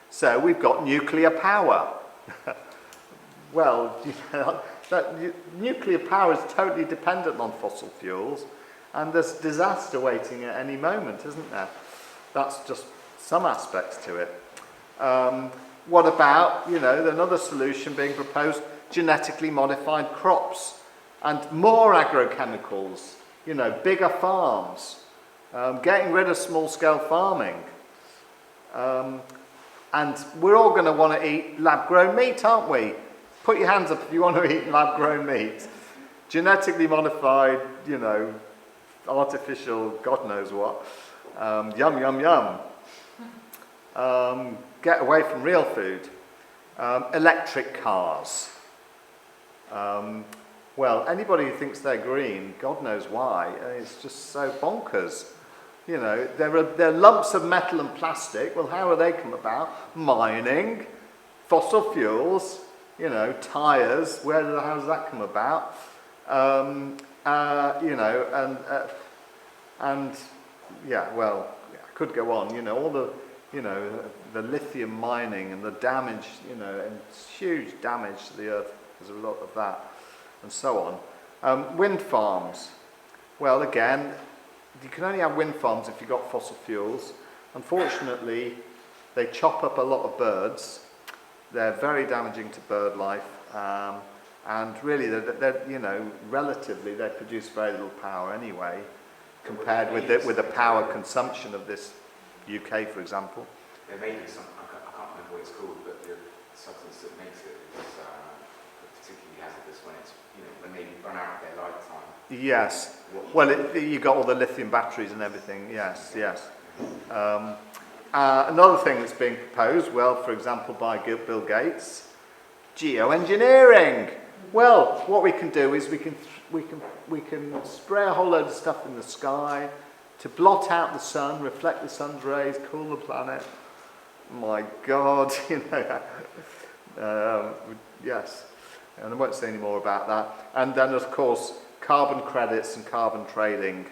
So we've got nuclear power. Well, nuclear power is totally dependent on fossil fuels, and there's disaster waiting at any moment, isn't there? That's just some aspects to it. What about, another solution being proposed, genetically modified crops and more agrochemicals, bigger farms, getting rid of small-scale farming. And we're all going to want to eat lab-grown meat, aren't we? Put your hands up if you want to eat lab-grown meat. Genetically modified, artificial, God knows what. Yum, yum, yum. Get away from real food. Electric cars. Well, anybody who thinks they're green, God knows why. It's just so bonkers. There are lumps of metal and plastic. Well, how do they come about? Mining, fossil fuels, tyres. How does that come about? I could go on. All the lithium mining and the damage, and huge damage to the earth as a result of that, and so on. Wind farms. Well, again, you can only have wind farms if you've got fossil fuels. Unfortunately, they chop up a lot of birds. They're very damaging to bird life, and really, they're relatively, they produce very little power anyway, compared with the power consumption of this UK, for example. There may be some, I can't remember what it's called, but the substance that makes it is particularly hazardous when they run out of their lifetime. Yes. Well, you got all the lithium batteries and everything. Yes. Another thing that's being proposed, well, for example, by Bill Gates, geoengineering. Well, what we can do is we can spray a whole load of stuff in the sky to blot out the sun, reflect the sun's rays, cool the planet. My God, yes. And I won't say any more about that. And then, of course, carbon credits and carbon trading.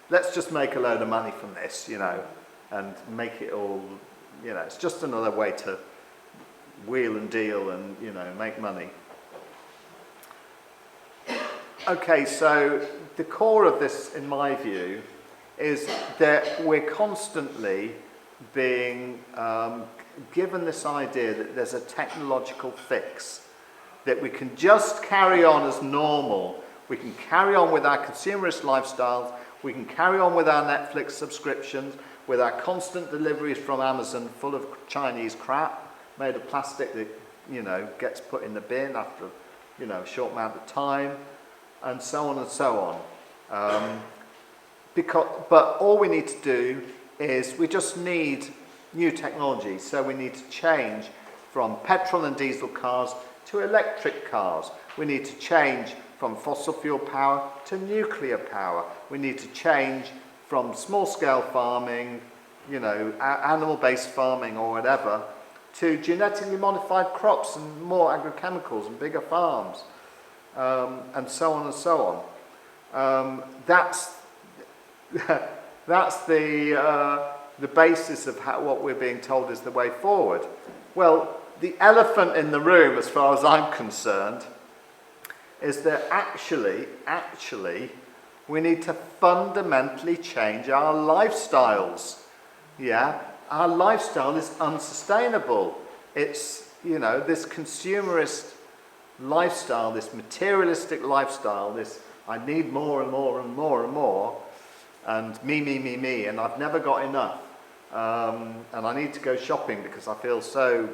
Let's just make a load of money from this, and make it all, it's just another way to wheel and deal and, make money. Okay, so the core of this, in my view, is that we're constantly being given this idea that there's a technological fix, that we can just carry on as normal. We can carry on with our consumerist lifestyles. We can carry on with our Netflix subscriptions, with our constant deliveries from Amazon full of Chinese crap made of plastic that, gets put in the bin after, a short amount of time, and so on and so on. But all we need to do is we just need new technology. So we need to change from petrol and diesel cars to electric cars. We need to change from fossil fuel power to nuclear power. We need to change from small-scale farming, animal-based farming or whatever, to genetically modified crops and more agrochemicals and bigger farms, and so on and so on. That's the basis of what we're being told is the way forward. Well, the elephant in the room, as far as I'm concerned, is that actually, we need to fundamentally change our lifestyles. Yeah, our lifestyle is unsustainable. It's, this consumerist lifestyle, this materialistic lifestyle, this I need more and more and more and more, and me, and I've never got enough. And I need to go shopping because I feel so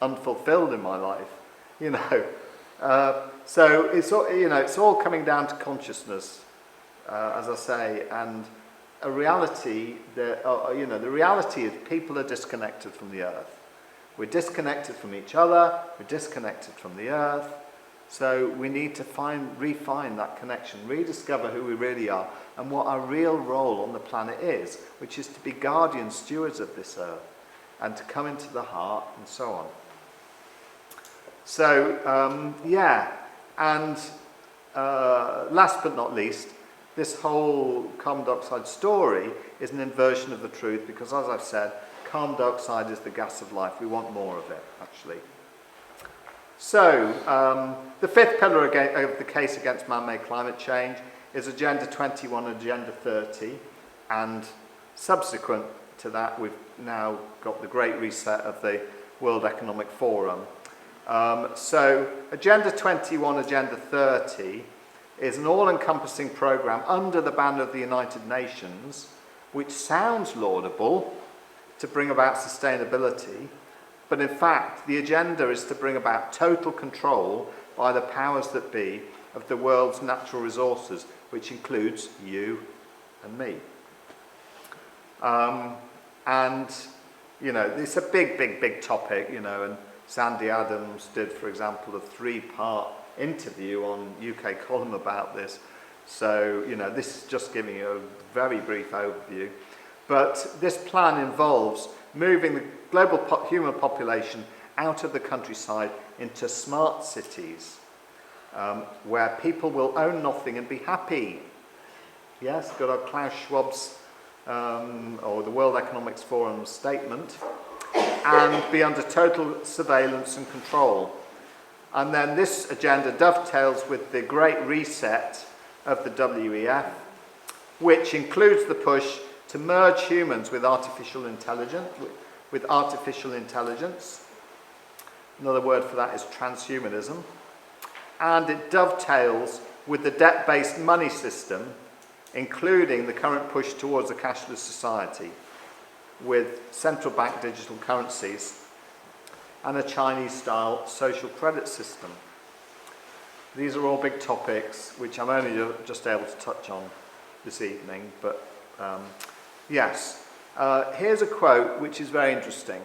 unfulfilled in my life, So it's all coming down to consciousness, as I say, and a reality that, the reality is people are disconnected from the earth. We're disconnected from each other, we're disconnected from the earth, so we need to refine that connection, rediscover who we really are and what our real role on the planet is, which is to be guardian stewards of this earth and to come into the heart and so on. So, and last but not least, this whole carbon dioxide story is an inversion of the truth because, as I've said, carbon dioxide is the gas of life. We want more of it, actually. So, the fifth pillar of the case against man-made climate change is Agenda 21 and Agenda 30, and subsequent to that, we've now got the Great Reset of the World Economic Forum. So, Agenda 21, Agenda 30 is an all-encompassing program under the banner of the United Nations, which sounds laudable to bring about sustainability, but in fact the agenda is to bring about total control by the powers that be of the world's natural resources, which includes you and me. And, you know, it's a big topic, you know, and Sandy Adams did, for example, a 3-part interview on UK Column about this. So, you know, this is just giving you a very brief overview. But this plan involves moving the global human population out of the countryside into smart cities, where people will own nothing and be happy. Yes, got our Klaus Schwab's or the World Economic Forum's statement, and be under total surveillance and control. And then this agenda dovetails with the Great Reset of the WEF, which includes the push to merge humans with artificial intelligence. Another word for that is transhumanism. And it dovetails with the debt-based money system, including the current push towards a cashless society with central bank digital currencies and a Chinese-style social credit system. These are all big topics which I'm only just able to touch on this evening, but yes. Here's a quote which is very interesting.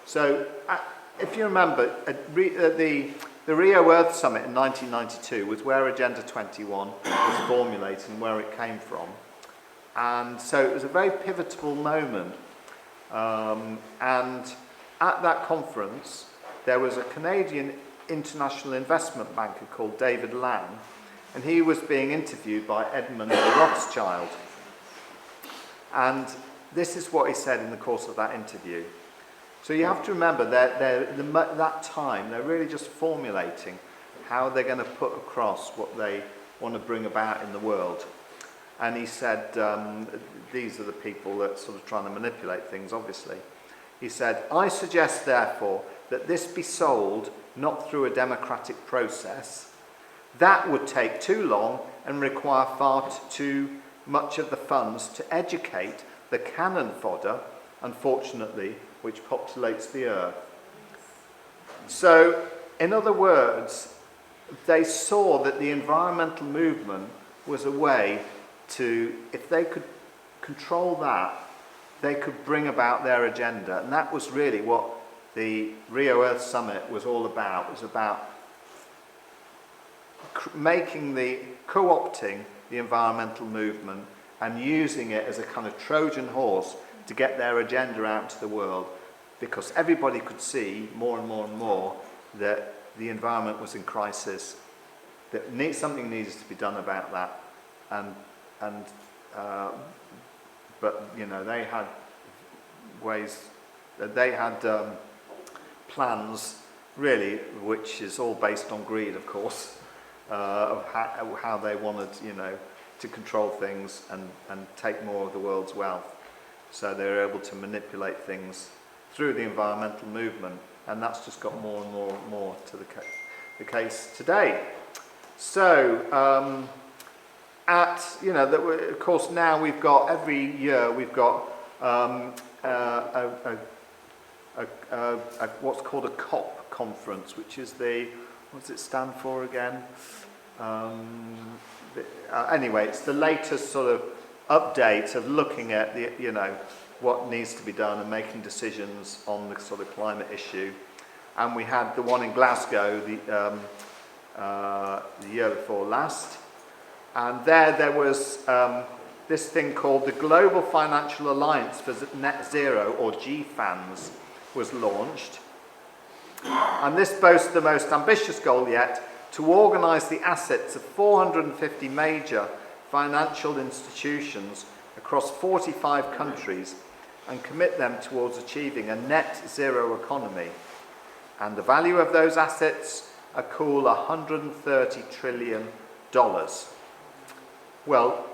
So, if you remember, the Rio Earth Summit in 1992 was where Agenda 21 was formulated and where it came from. And so it was a very pivotal moment. And at that conference, there was a Canadian international investment banker called David Lang, and he was being interviewed by Edmund Rothschild. And this is what he said in the course of that interview. So you have to remember that that time, they're really just formulating how they're going to put across what they want to bring about in the world. And he said, these are the people that sort of trying to manipulate things, obviously. He said, "I suggest, therefore, that this be sold not through a democratic process. That would take too long and require far too much of the funds to educate the cannon fodder, unfortunately, which populates the earth." So, in other words, they saw that the environmental movement was a way to, if they could control that, they could bring about their agenda. And that was really what the Rio Earth Summit was all about. It was about co-opting the environmental movement and using it as a kind of Trojan horse to get their agenda out to the world, because everybody could see more and more and more that the environment was in crisis, that something needs to be done about that. But you know, they had ways, they had plans really, which is all based on greed, of course, of how they wanted, you know, to control things and take more of the world's wealth. So they were able to manipulate things through the environmental movement, and that's just got more and more to the case today. So, of course, now we've got, every year we've got what's called a COP conference, which is what does it stand for again? Anyway, it's the latest sort of update of looking at what needs to be done and making decisions on the sort of climate issue. And we had the one in Glasgow the year before last. And there was this thing called the Global Financial Alliance for Net Zero, or GFANZ, was launched. And this boasts the most ambitious goal yet, to organise the assets of 450 major financial institutions across 45 countries and commit them towards achieving a net zero economy. And the value of those assets, a cool $130 trillion. Well,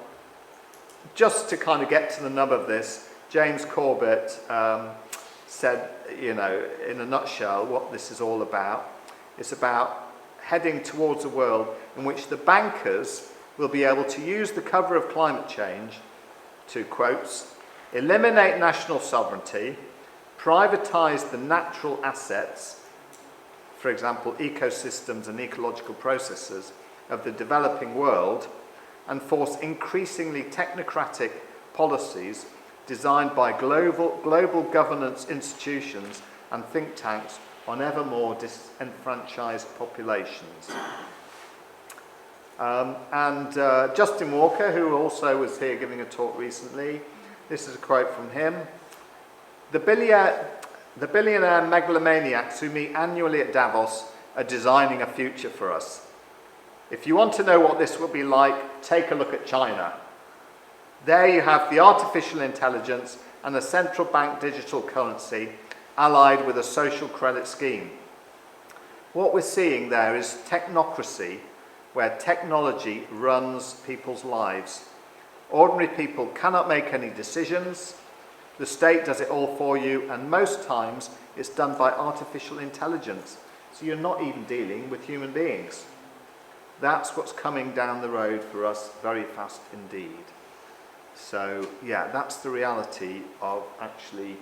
just to kind of get to the nub of this, James Corbett said, in a nutshell, what this is all about. It's about heading towards a world in which the bankers will be able to use the cover of climate change to, quotes, eliminate national sovereignty, privatise the natural assets, for example, ecosystems and ecological processes of the developing world, and force increasingly technocratic policies designed by global governance institutions and think tanks on ever more disenfranchised populations. Justin Walker, who also was here giving a talk recently, this is a quote from him. The billionaire megalomaniacs who meet annually at Davos are designing a future for us. If you want to know what this will be like, take a look at China. There you have the artificial intelligence and a central bank digital currency allied with a social credit scheme. What we're seeing there is technocracy, where technology runs people's lives. Ordinary people cannot make any decisions. The state does it all for you, and most times it's done by artificial intelligence. So you're not even dealing with human beings. That's what's coming down the road for us very fast indeed. So yeah, that's the reality of actually,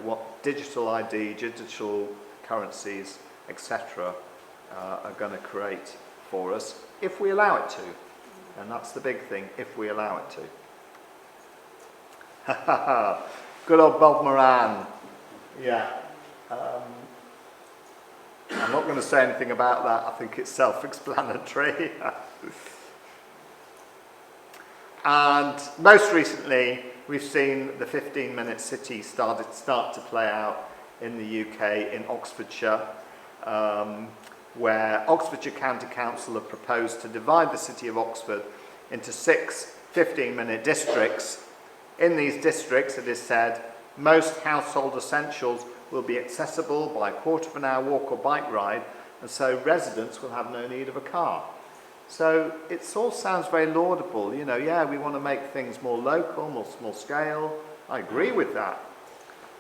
what digital ID, digital currencies, etc. Are going to create for us if we allow it to. And that's the big thing, if we allow it to. Good old Bob Moran. Yeah. I'm not going to say anything about that. I think it's self-explanatory. And most recently, we've seen the 15-minute city start to play out in the UK, in Oxfordshire, where Oxfordshire County Council have proposed to divide the city of Oxford into 6 15-minute districts. In these districts, it is said, most household essentials will be accessible by a quarter of an hour walk or bike ride, and so residents will have no need of a car. So it all sounds very laudable. Yeah, we want to make things more local, more small scale. I agree with that.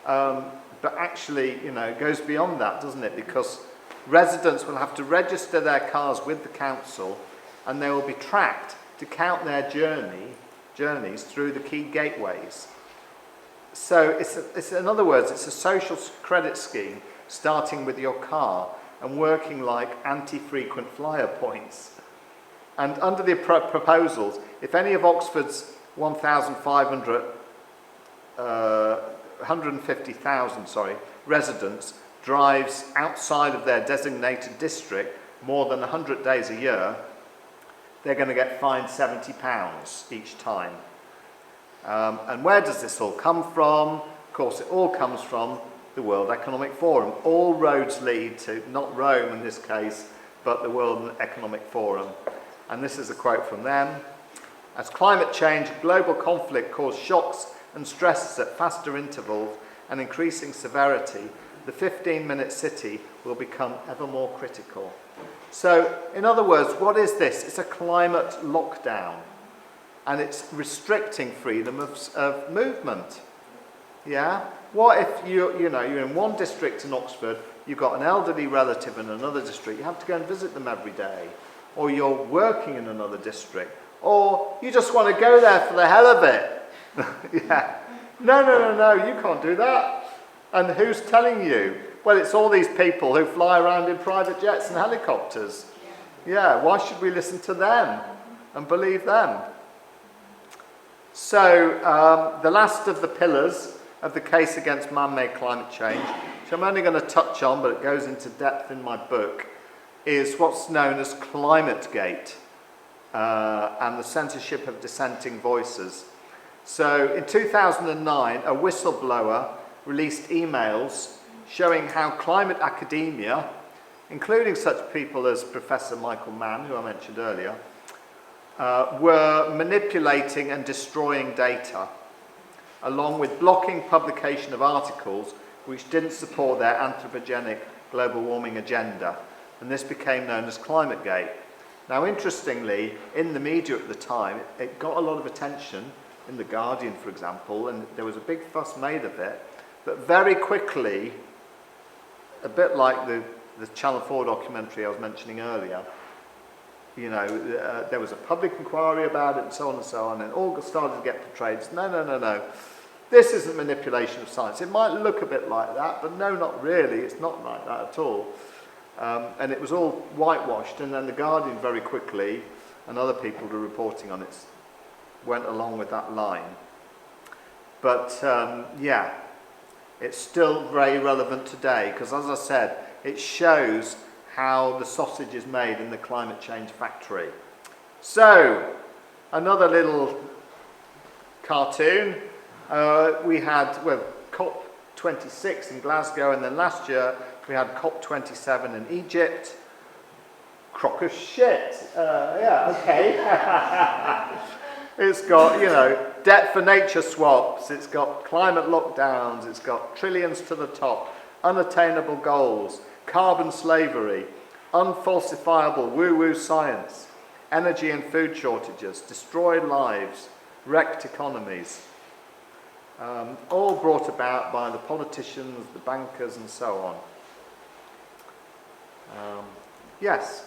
But actually, it goes beyond that, doesn't it? Because residents will have to register their cars with the council, and they will be tracked to count their journeys through the key gateways. So it's in other words, it's a social credit scheme starting with your car and working like anti-frequent flyer points. And under the proposals, if any of Oxford's 150,000 residents drives outside of their designated district more than 100 days a year, they're going to get fined £70 each time. And where does this all come from? Of course, it all comes from the World Economic Forum. All roads lead to, not Rome in this case, but the World Economic Forum. And this is a quote from them. As climate change and global conflict cause shocks and stresses at faster intervals and increasing severity, the 15-minute city will become ever more critical. So, in other words, what is this? It's a climate lockdown. And it's restricting freedom of movement. Yeah? What if you're in one district in Oxford, you've got an elderly relative in another district, you have to go and visit them every day. Or you're working in another district. Or you just want to go there for the hell of it. Yeah. No, you can't do that. And who's telling you? Well, it's all these people who fly around in private jets and helicopters. Yeah, why should we listen to them and believe them? So, the last of the pillars of the case against man-made climate change, which I'm only going to touch on, but it goes into depth in my book, is what's known as ClimateGate and the censorship of dissenting voices. So, in 2009, a whistleblower released emails showing how climate academia including such people as Professor Michael Mann, who I mentioned earlier, were manipulating and destroying data, along with blocking publication of articles which didn't support their anthropogenic global warming agenda. And this became known as ClimateGate. Now, interestingly, in the media at the time, it got a lot of attention, in The Guardian, for example, and there was a big fuss made of it. But very quickly, a bit like the Channel 4 documentary I was mentioning earlier, you know, there was a public inquiry about it and so on, and it all started to get portrayed as, no. This isn't manipulation of science. It might look a bit like that, but no, not really. It's not like that at all. And it was all whitewashed, and then The Guardian very quickly, and other people who were reporting on it, went along with that line. But yeah, it's still very relevant today, because as I said, it shows how the sausage is made in the climate change factory. So, another little cartoon. We had COP26 in Glasgow, and then last year we had COP27 in Egypt. Crock of shit. Yeah, okay. It's got, you know, debt for nature swaps, it's got climate lockdowns, it's got trillions to the top, unattainable goals, carbon slavery, unfalsifiable woo-woo science, energy and food shortages, destroyed lives, wrecked economies. All brought about by the politicians, the bankers, and so on. Yes.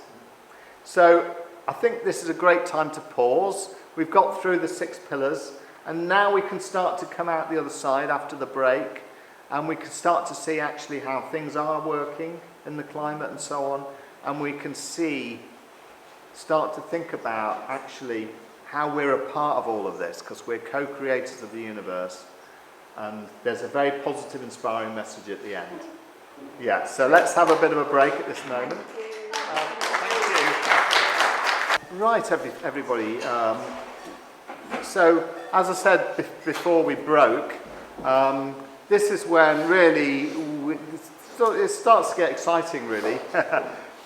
So I think this is a great time to pause. We've got through the 6 pillars, and now we can start to come out the other side after the break, and we can start to see actually how things are working in the climate and so on, and we can start to think about actually how we're a part of all of this, because we're co-creators of the universe. And there's a very positive, inspiring message at the end. Yeah, so let's have a bit of a break at this moment. Thank you. Right, everybody. So, as I said before we broke, this is when really it starts to get exciting, really.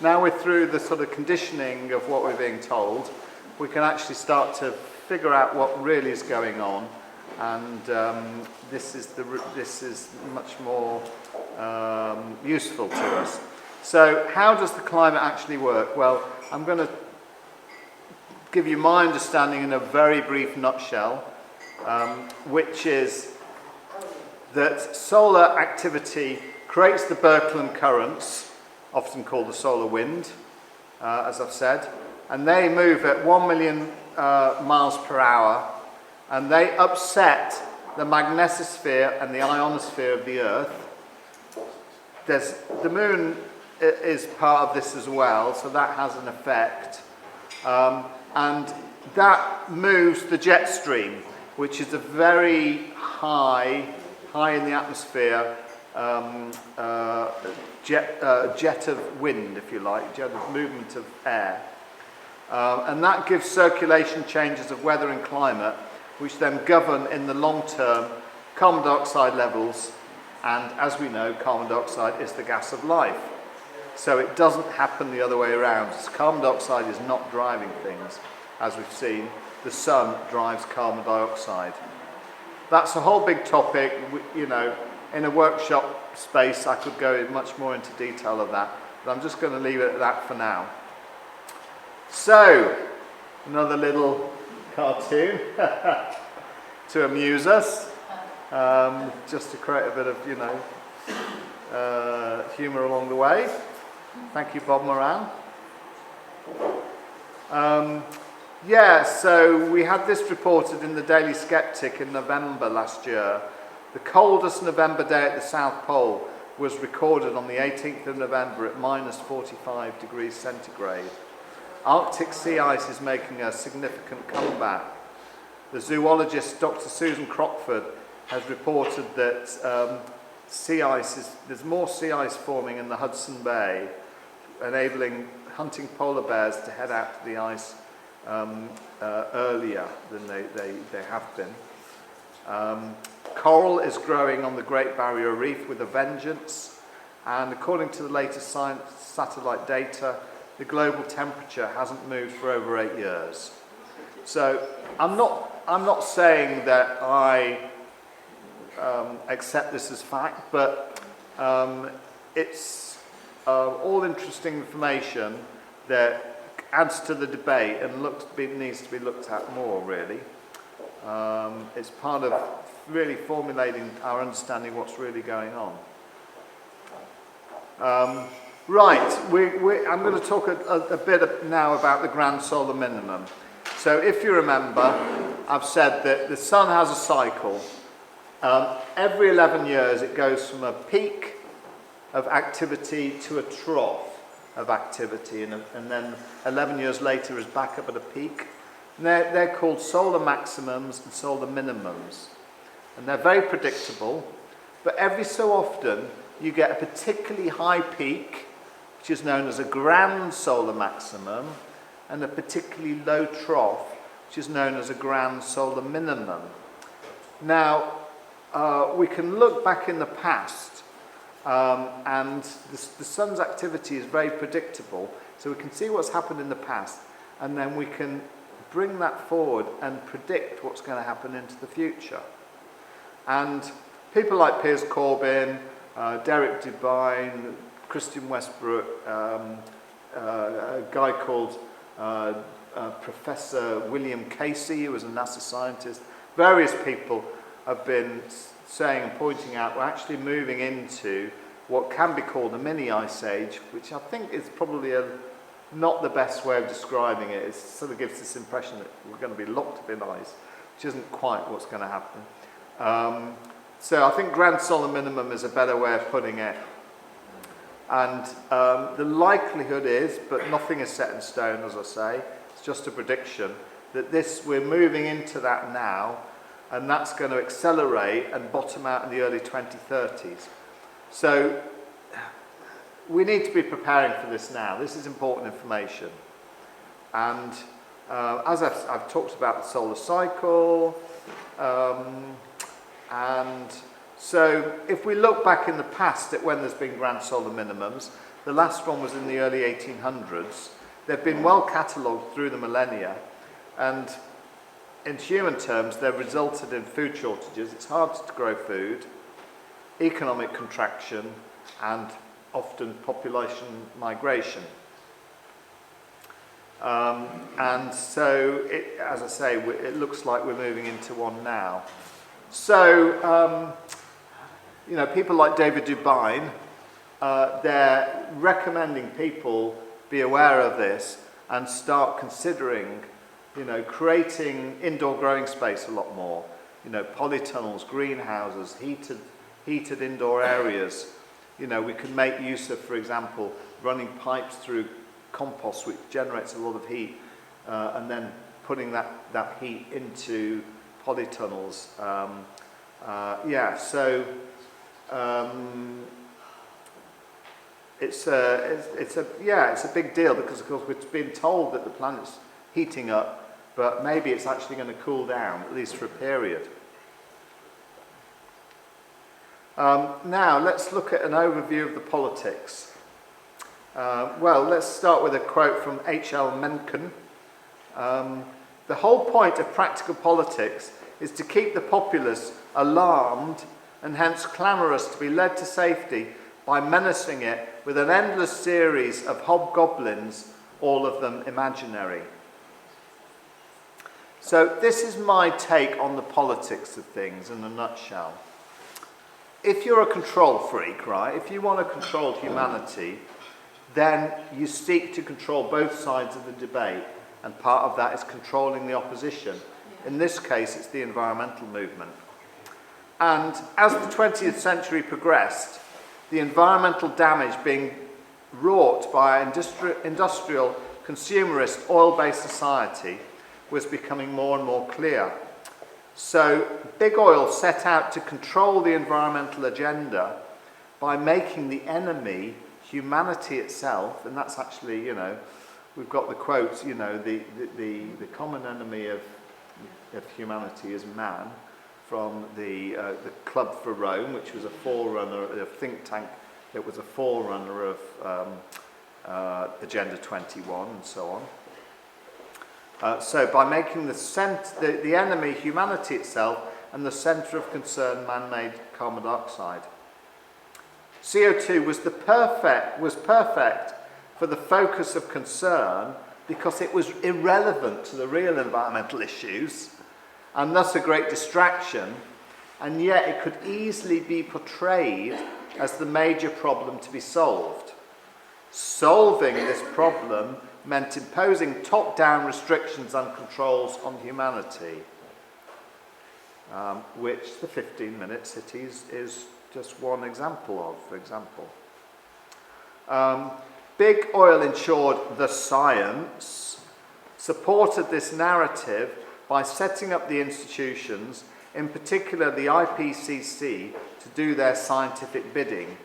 Now we're through the sort of conditioning of what we're being told, we can actually start to figure out what really is going on. And this is much more useful to us. So how does the climate actually work? Well, I'm going to give you my understanding in a very brief nutshell, which is that solar activity creates the Birkeland currents, often called the solar wind, as I've said, and they move at 1 million miles per hour, and they upset the magnetosphere and the ionosphere of the Earth. The moon is part of this as well, so that has an effect. And that moves the jet stream, which is a very high in the atmosphere jet of wind, if you like, jet of movement of air. And that gives circulation changes of weather and climate, which then govern in the long term carbon dioxide levels, and as we know, carbon dioxide is the gas of life. So it doesn't happen the other way around. Carbon dioxide is not driving things, as we've seen. The sun drives carbon dioxide. That's a whole big topic. You know, in a workshop space I could go much more into detail of that, but I'm just going to leave it at that for now. So, another little cartoon to amuse us, just to create a bit of, you know, humour along the way. Thank you, Bob Moran. Yeah, so we had this reported in the Daily Sceptic in November last year. The coldest November day at the South Pole was recorded on the 18th of November at minus 45 degrees centigrade. Arctic sea ice is making a significant comeback. The zoologist Dr. Susan Crockford has reported that there's more sea ice forming in the Hudson Bay, enabling hunting polar bears to head out to the ice earlier than they have been. Coral is growing on the Great Barrier Reef with a vengeance, and according to the latest science satellite data, the global temperature hasn't moved for over 8 years. So I'm not saying that I accept this as fact, but it's all interesting information that adds to the debate and needs to be looked at more, really. It's part of really formulating our understanding of what's really going on. Right, I'm going to talk a bit now about the grand solar minimum. So if you remember, I've said that the sun has a cycle. Every 11 years it goes from a peak of activity to a trough of activity, and then 11 years later is back up at a peak. And they're called solar maximums and solar minimums. And they're very predictable, but every so often you get a particularly high peak, which is known as a grand solar maximum, and a particularly low trough, which is known as a grand solar minimum. Now, we can look back in the past, and the sun's activity is very predictable, so we can see what's happened in the past, and then we can bring that forward and predict what's going to happen into the future. And people like Piers Corbyn, Derek Devine, Christian Westbrook, a guy called Professor William Casey, who was a NASA scientist, various people have been saying and pointing out we're actually moving into what can be called a mini ice age, which I think is probably not the best way of describing it. It sort of gives this impression that we're going to be locked up in ice, which isn't quite what's going to happen. So I think grand solar minimum is a better way of putting it. And the likelihood is, but nothing is set in stone, as I say, it's just a prediction, that we're moving into that now, and that's going to accelerate and bottom out in the early 2030s. So we need to be preparing for this now. This is important information. And as I've talked about the solar cycle, and so if we look back in the past at when there's been grand solar minimums, the last one was in the early 1800s. They've been well catalogued through the millennia, and in human terms, they've resulted in food shortages. It's hard to grow food, economic contraction, and often population migration. And so, as I say, it looks like we're moving into one now. So, people like David Devine, they're recommending people be aware of this and start considering, creating indoor growing space a lot more. Polytunnels, greenhouses, heated indoor areas. We can make use of, for example, running pipes through compost, which generates a lot of heat, and then putting that heat into polytunnels. It's a big deal because, of course, we've been told that the planet's heating up, but maybe it's actually going to cool down, at least for a period. Now, let's look at an overview of the politics. Let's start with a quote from H.L. Mencken. The whole point of practical politics is to keep the populace alarmed and hence clamorous to be led to safety by menacing it with an endless series of hobgoblins, all of them imaginary. So this is my take on the politics of things in a nutshell. If you're a control freak, right, if you want to control humanity, then you seek to control both sides of the debate, and part of that is controlling the opposition. In this case, it's the environmental movement. And as the 20th century progressed, the environmental damage being wrought by industrial, consumerist, oil-based society was becoming more and more clear. So big oil set out to control the environmental agenda by making the enemy humanity itself, and that's actually, we've got the quotes, the common enemy of humanity is man, from the Club for Rome, which was a forerunner, a think tank It was a forerunner of Agenda 21 and so on. So by making the enemy humanity itself and the centre of concern man-made carbon dioxide. CO2 was perfect for the focus of concern because it was irrelevant to the real environmental issues and thus a great distraction, and yet it could easily be portrayed as the major problem to be solved. Solving this problem meant imposing top-down restrictions and controls on humanity, which the 15-minute cities is just one example of, for example. Big Oil ensured the science, supported this narrative by setting up the institutions, in particular the IPCC, to do their scientific bidding.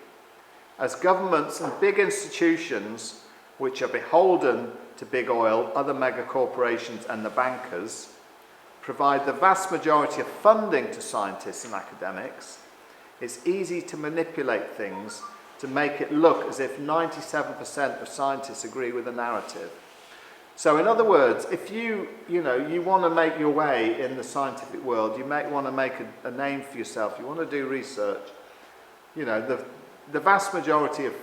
As governments and big institutions, which are beholden to Big Oil, other mega corporations and the bankers, provide the vast majority of funding to scientists and academics, it's easy to manipulate things to make it look as if 97% of scientists agree with the narrative. So in other words, if you want to make your way in the scientific world, you might want to make a name for yourself, you want to do research, the vast majority of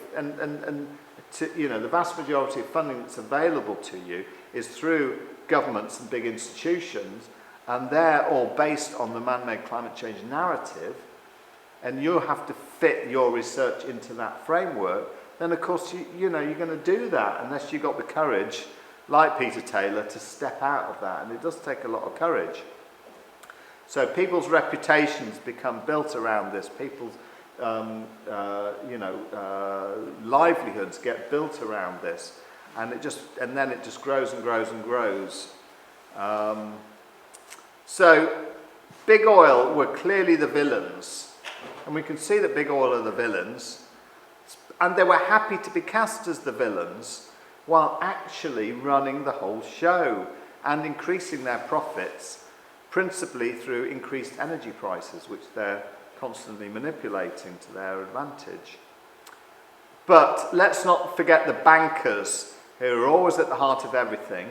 the vast majority of funding that's available to you is through governments and big institutions, and they're all based on the man-made climate change narrative, and you have to fit your research into that framework, then of course you're going to do that unless you've got the courage, like Peter Taylor, to step out of that, and it does take a lot of courage. So people's reputations become built around this. People's livelihoods get built around this, and then it just grows and grows and grows. So Big Oil were clearly the villains, and we can see that Big Oil are the villains, and they were happy to be cast as the villains while actually running the whole show and increasing their profits, principally through increased energy prices, which they're constantly manipulating to their advantage. But let's not forget the bankers, who are always at the heart of everything,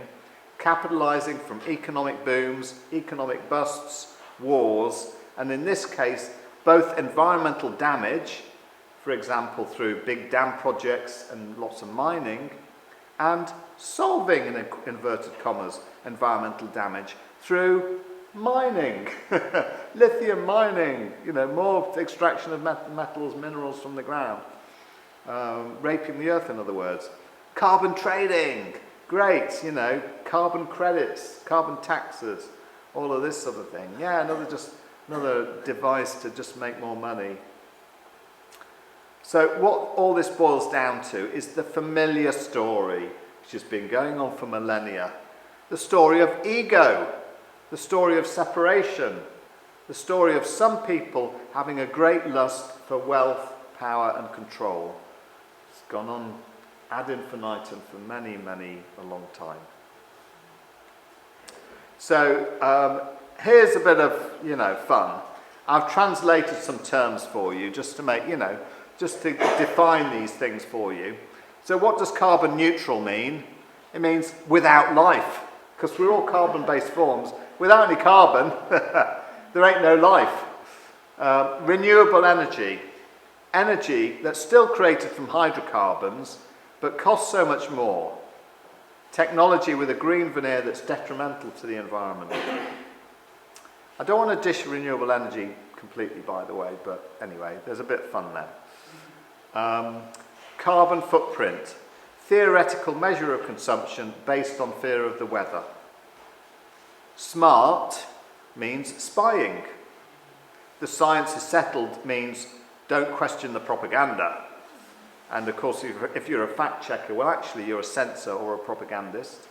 capitalising from economic booms, economic busts, wars, and in this case, both environmental damage, for example, through big dam projects and lots of mining, and solving, in inverted commas, environmental damage through mining, lithium mining, more extraction of metals, minerals from the ground, raping the earth, in other words. Carbon trading, great, carbon credits, carbon taxes, all of this sort of thing. Yeah, another device to just make more money. So what all this boils down to is the familiar story, which has been going on for millennia. The story of ego, the story of separation, the story of some people having a great lust for wealth, power and control. It's gone on ad infinitum for many, a long time. So here's a bit of, fun. I've translated some terms for you just to make, just to define these things for you. So what does carbon neutral mean? It means without life, because we're all carbon-based forms. Without any carbon, there ain't no life. Renewable energy. Energy that's still created from hydrocarbons, but costs so much more. Technology with a green veneer that's detrimental to the environment. I don't want to dish renewable energy completely, by the way, but anyway, there's a bit of fun there. Carbon footprint. Theoretical measure of consumption based on fear of the weather. Smart means spying. The science is settled means don't question the propaganda. And of course, if you're a fact checker, well, actually, you're a censor or a propagandist.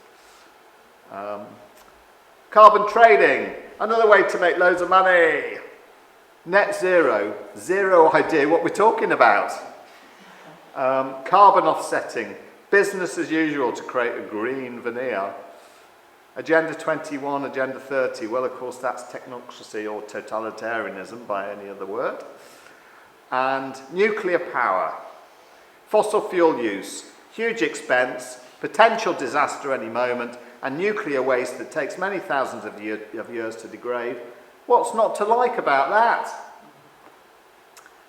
Carbon trading, another way to make loads of money. Net zero, zero idea what we're talking about. Carbon offsetting, business as usual to create a green veneer. Agenda 21, Agenda 30, well, of course, that's technocracy or totalitarianism by any other word. And nuclear power. Fossil fuel use, huge expense, potential disaster any moment, and nuclear waste that takes many thousands of years to degrade. What's not to like about that?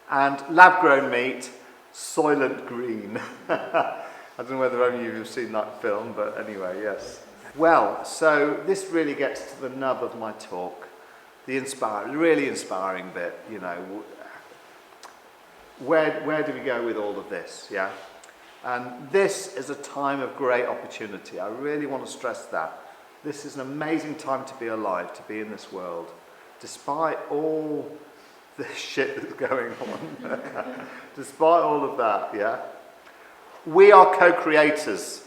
And lab-grown meat, Soylent Green. I don't know whether any of you have seen that film, but anyway, yes. Well, so this really gets to the nub of my talk, the really inspiring bit, you know. Where do we go with all of this, yeah? And this is a time of great opportunity. I really want to stress that. This is an amazing time to be alive, to be in this world, despite all the shit that's going on. Despite all of that, yeah? We are co-creators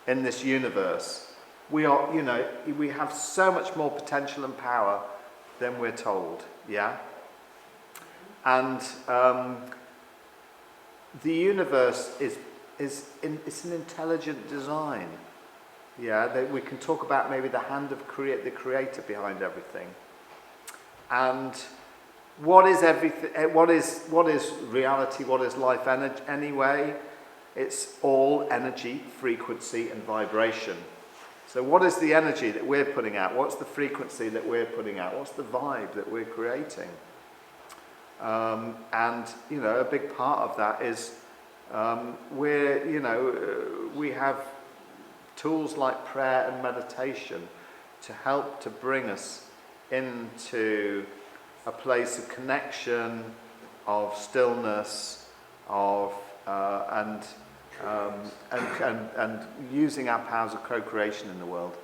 in this universe. We are, you know, we have so much more potential and power than we're told, yeah? And the universe it's an intelligent design. Yeah, that we can talk about maybe the hand of the creator behind everything. And what is everything? What is reality? What is life anyway? It's all energy, frequency, and vibration. So what is the energy that we're putting out? What's the frequency that we're putting out? What's the vibe that we're creating? And you know, a big part of that is we have tools like prayer and meditation to help to bring us into a place of connection, of stillness, of and using our powers of co-creation in the world.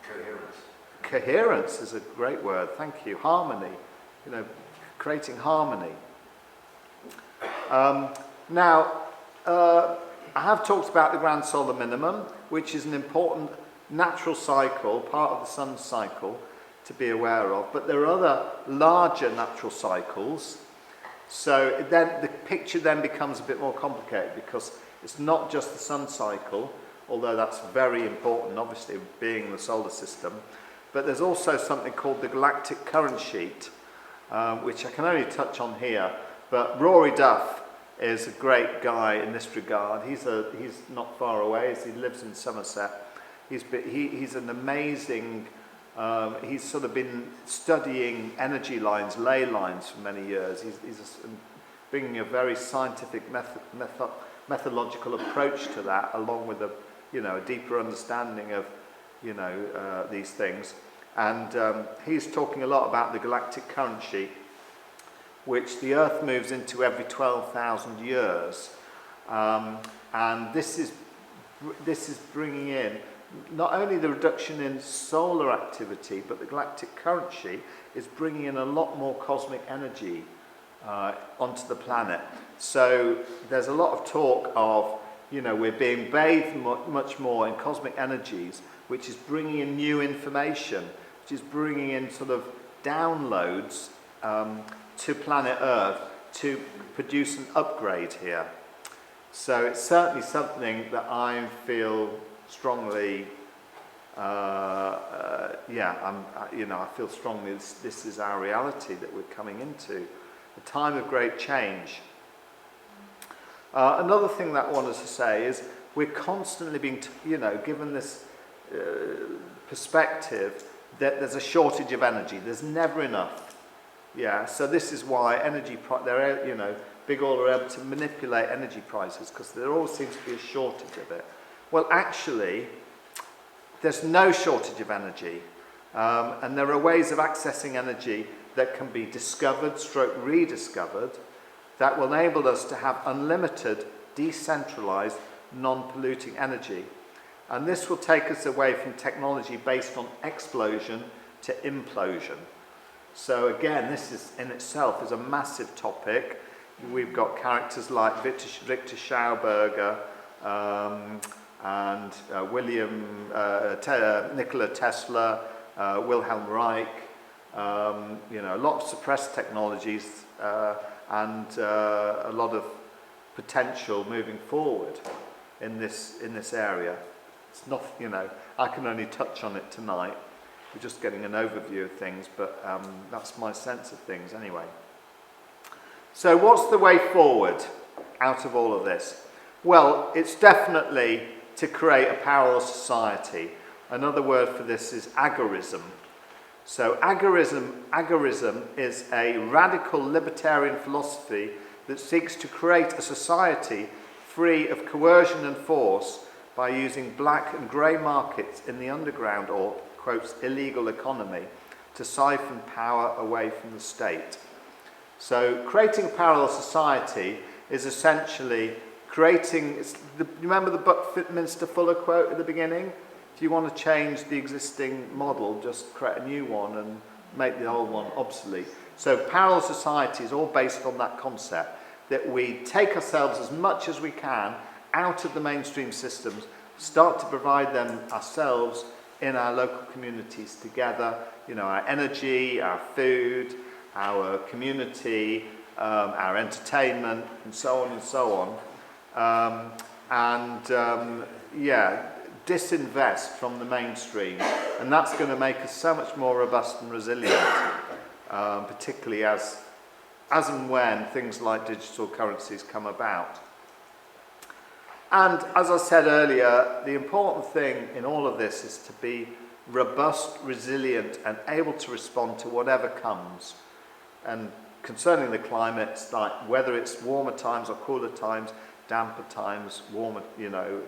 Coherence. Coherence is a great word. Thank you. Harmony. You know, creating harmony. Now, I have talked about the grand solar minimum, which is an important natural cycle, part of the sun's cycle, to be aware of. But there are other larger natural cycles. So then the picture then becomes a bit more complicated, because it's not just the sun cycle, although that's very important, obviously, being the solar system. But there's also something called the galactic current sheet, which I can only touch on here. But Rory Duff is a great guy in this regard. He's not far away, as he lives in Somerset. He's an amazing. He's sort of been studying energy lines, ley lines for many years. He's bringing a very scientific methodological approach to that, along with a deeper understanding of these things. And he's talking a lot about the galactic current sheet, which the Earth moves into every 12,000 years, and this is bringing in not only the reduction in solar activity, but the galactic current sheet is bringing in a lot more cosmic energy onto the planet. So there's a lot of talk of, we're being bathed much more in cosmic energies, which is bringing in new information, which is bringing in sort of downloads to planet Earth to produce an upgrade here. So it's certainly something that I feel strongly, I feel strongly this is our reality that we're coming into, a time of great change. Another thing that I wanted to say is we're constantly being, given this perspective that there's a shortage of energy. There's never enough. Yeah, so this is why big oil are able to manipulate energy prices, because there always seems to be a shortage of it. Well, actually, there's no shortage of energy, and there are ways of accessing energy that can be discovered, rediscovered, that will enable us to have unlimited, decentralized, non-polluting energy. And this will take us away from technology based on explosion to implosion. So again, this is in itself is a massive topic. We've got characters like Victor Schauberger and Nikola Tesla, Wilhelm Reich, a lot of suppressed technologies and a lot of potential moving forward in this area. It's not, I can only touch on it tonight. We're just getting an overview of things, but that's my sense of things anyway. So what's the way forward out of all of this? Well, it's definitely to create a parallel society. Another word for this is agorism. So agorism is a radical libertarian philosophy that seeks to create a society free of coercion and force by using black and grey markets in the underground, or, quotes, illegal economy, to siphon power away from the state. So creating a parallel society is essentially creating, remember the Buckminster Fuller quote at the beginning? If you want to change the existing model, just create a new one and make the old one obsolete. So parallel society is all based on that concept, that we take ourselves as much as we can out of the mainstream systems, start to provide them ourselves in our local communities together, our energy, our food, our community, our entertainment, and so on and so on. Disinvest from the mainstream. And that's going to make us so much more robust and resilient, particularly as and when things like digital currencies come about. And as I said earlier, the important thing in all of this is to be robust, resilient, and able to respond to whatever comes. And concerning the climate, it's like whether it's warmer times or cooler times, damper times, warmer,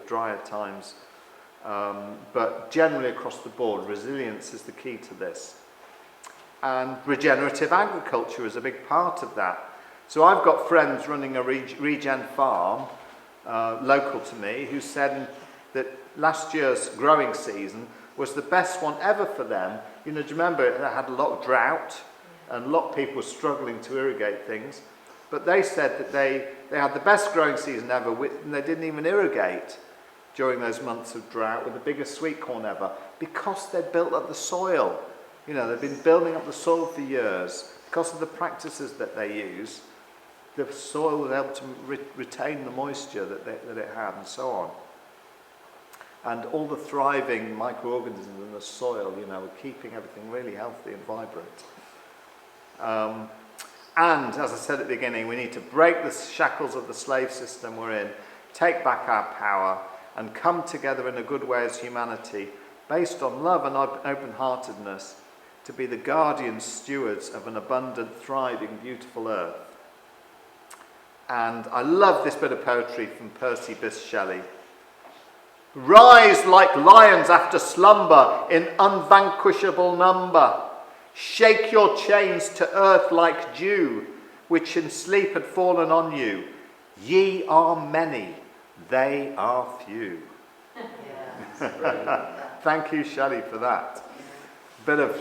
drier times. But generally across the board, resilience is the key to this. And regenerative agriculture is a big part of that. So I've got friends running a regen farm local to me who said that last year's growing season was the best one ever for them. Do you remember they had a lot of drought and a lot of people were struggling to irrigate things, but they said that they had the best growing season ever and they didn't even irrigate during those months of drought with the biggest sweet corn ever, because they'd built up the soil. They've been building up the soil for years. Because of the practices that they use, the soil was able to retain the moisture that it had, and so on. And all the thriving microorganisms in the soil, were keeping everything really healthy and vibrant. And as I said at the beginning, we need to break the shackles of the slave system we're in, take back our power, and come together in a good way as humanity, based on love and open-heartedness, to be the guardian stewards of an abundant, thriving, beautiful earth. And I love this bit of poetry from Percy Bysshe Shelley. Rise like lions after slumber in unvanquishable number. Shake your chains to earth like dew, which in sleep had fallen on you. Ye are many, they are few. Thank you, Shelley, for that. Bit of,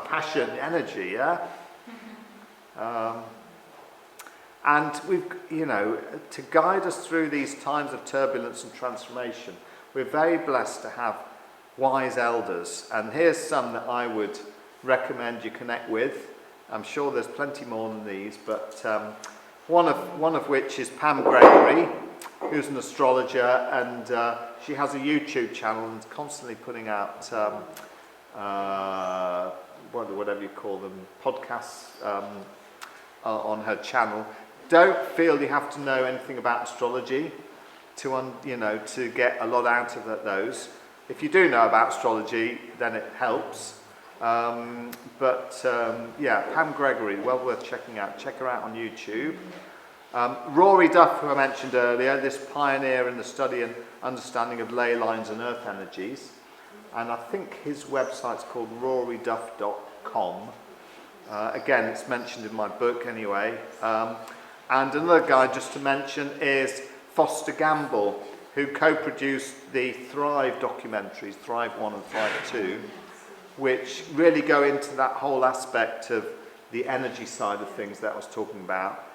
passion, energy, yeah? And we've, to guide us through these times of turbulence and transformation, we're very blessed to have wise elders. And here's some that I would recommend you connect with. I'm sure there's plenty more than these, but one of which is Pam Gregory, who's an astrologer, and she has a YouTube channel and is constantly putting out whatever you call them, podcasts on her channel. Don't feel you have to know anything about astrology to get a lot out of those. If you do know about astrology, then it helps. Pam Gregory, well worth checking out. Check her out on YouTube. Rory Duff, who I mentioned earlier, this pioneer in the study and understanding of ley lines and earth energies. And I think his website's called roryduff.com. Again, it's mentioned in my book anyway. And another guy just to mention is Foster Gamble, who co-produced the Thrive documentaries, Thrive 1 and Thrive 2, which really go into that whole aspect of the energy side of things that I was talking about,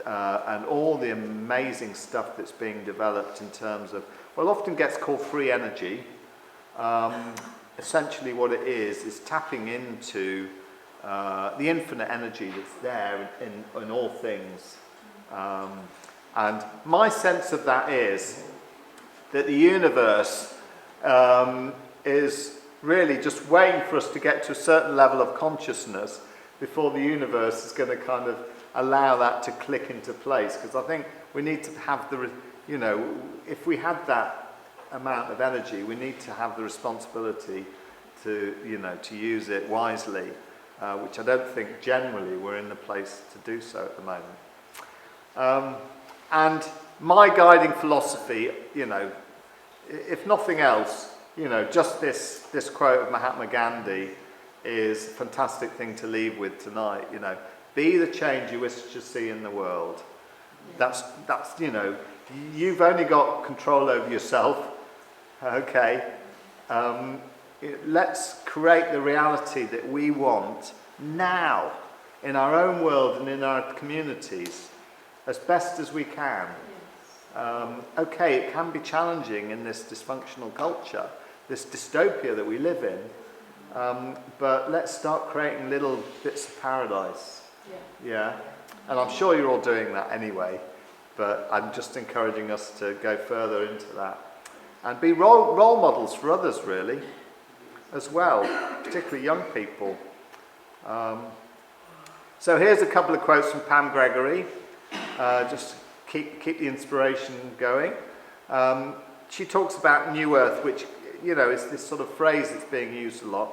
and all the amazing stuff that's being developed in terms of, often gets called free energy. Essentially what it is tapping into the infinite energy that's there in all things. And my sense of that is that the universe is really just waiting for us to get to a certain level of consciousness before the universe is going to kind of allow that to click into place. Because I think we need to have you know, if we had that amount of energy, we need to have the responsibility to, you know, to use it wisely, which I don't think generally we're in the place to do so at the moment. And my guiding philosophy, you know, if nothing else, you know, just this quote of Mahatma Gandhi is a fantastic thing to leave with tonight. You know, be the change you wish to see in the world. That's you know, you've only got control over yourself. Okay, let's create the reality that we want now in our own world and in our communities as best as we can. Okay, it can be challenging in this dysfunctional culture, this dystopia that we live in, but let's start creating little bits of paradise. Yeah, and I'm sure you're all doing that anyway, but I'm just encouraging us to go further into that and be role models for others, really, as well, particularly young people. So here's a couple of quotes from Pam Gregory, just to keep the inspiration going. She talks about New Earth, which, you know, is this sort of phrase that's being used a lot.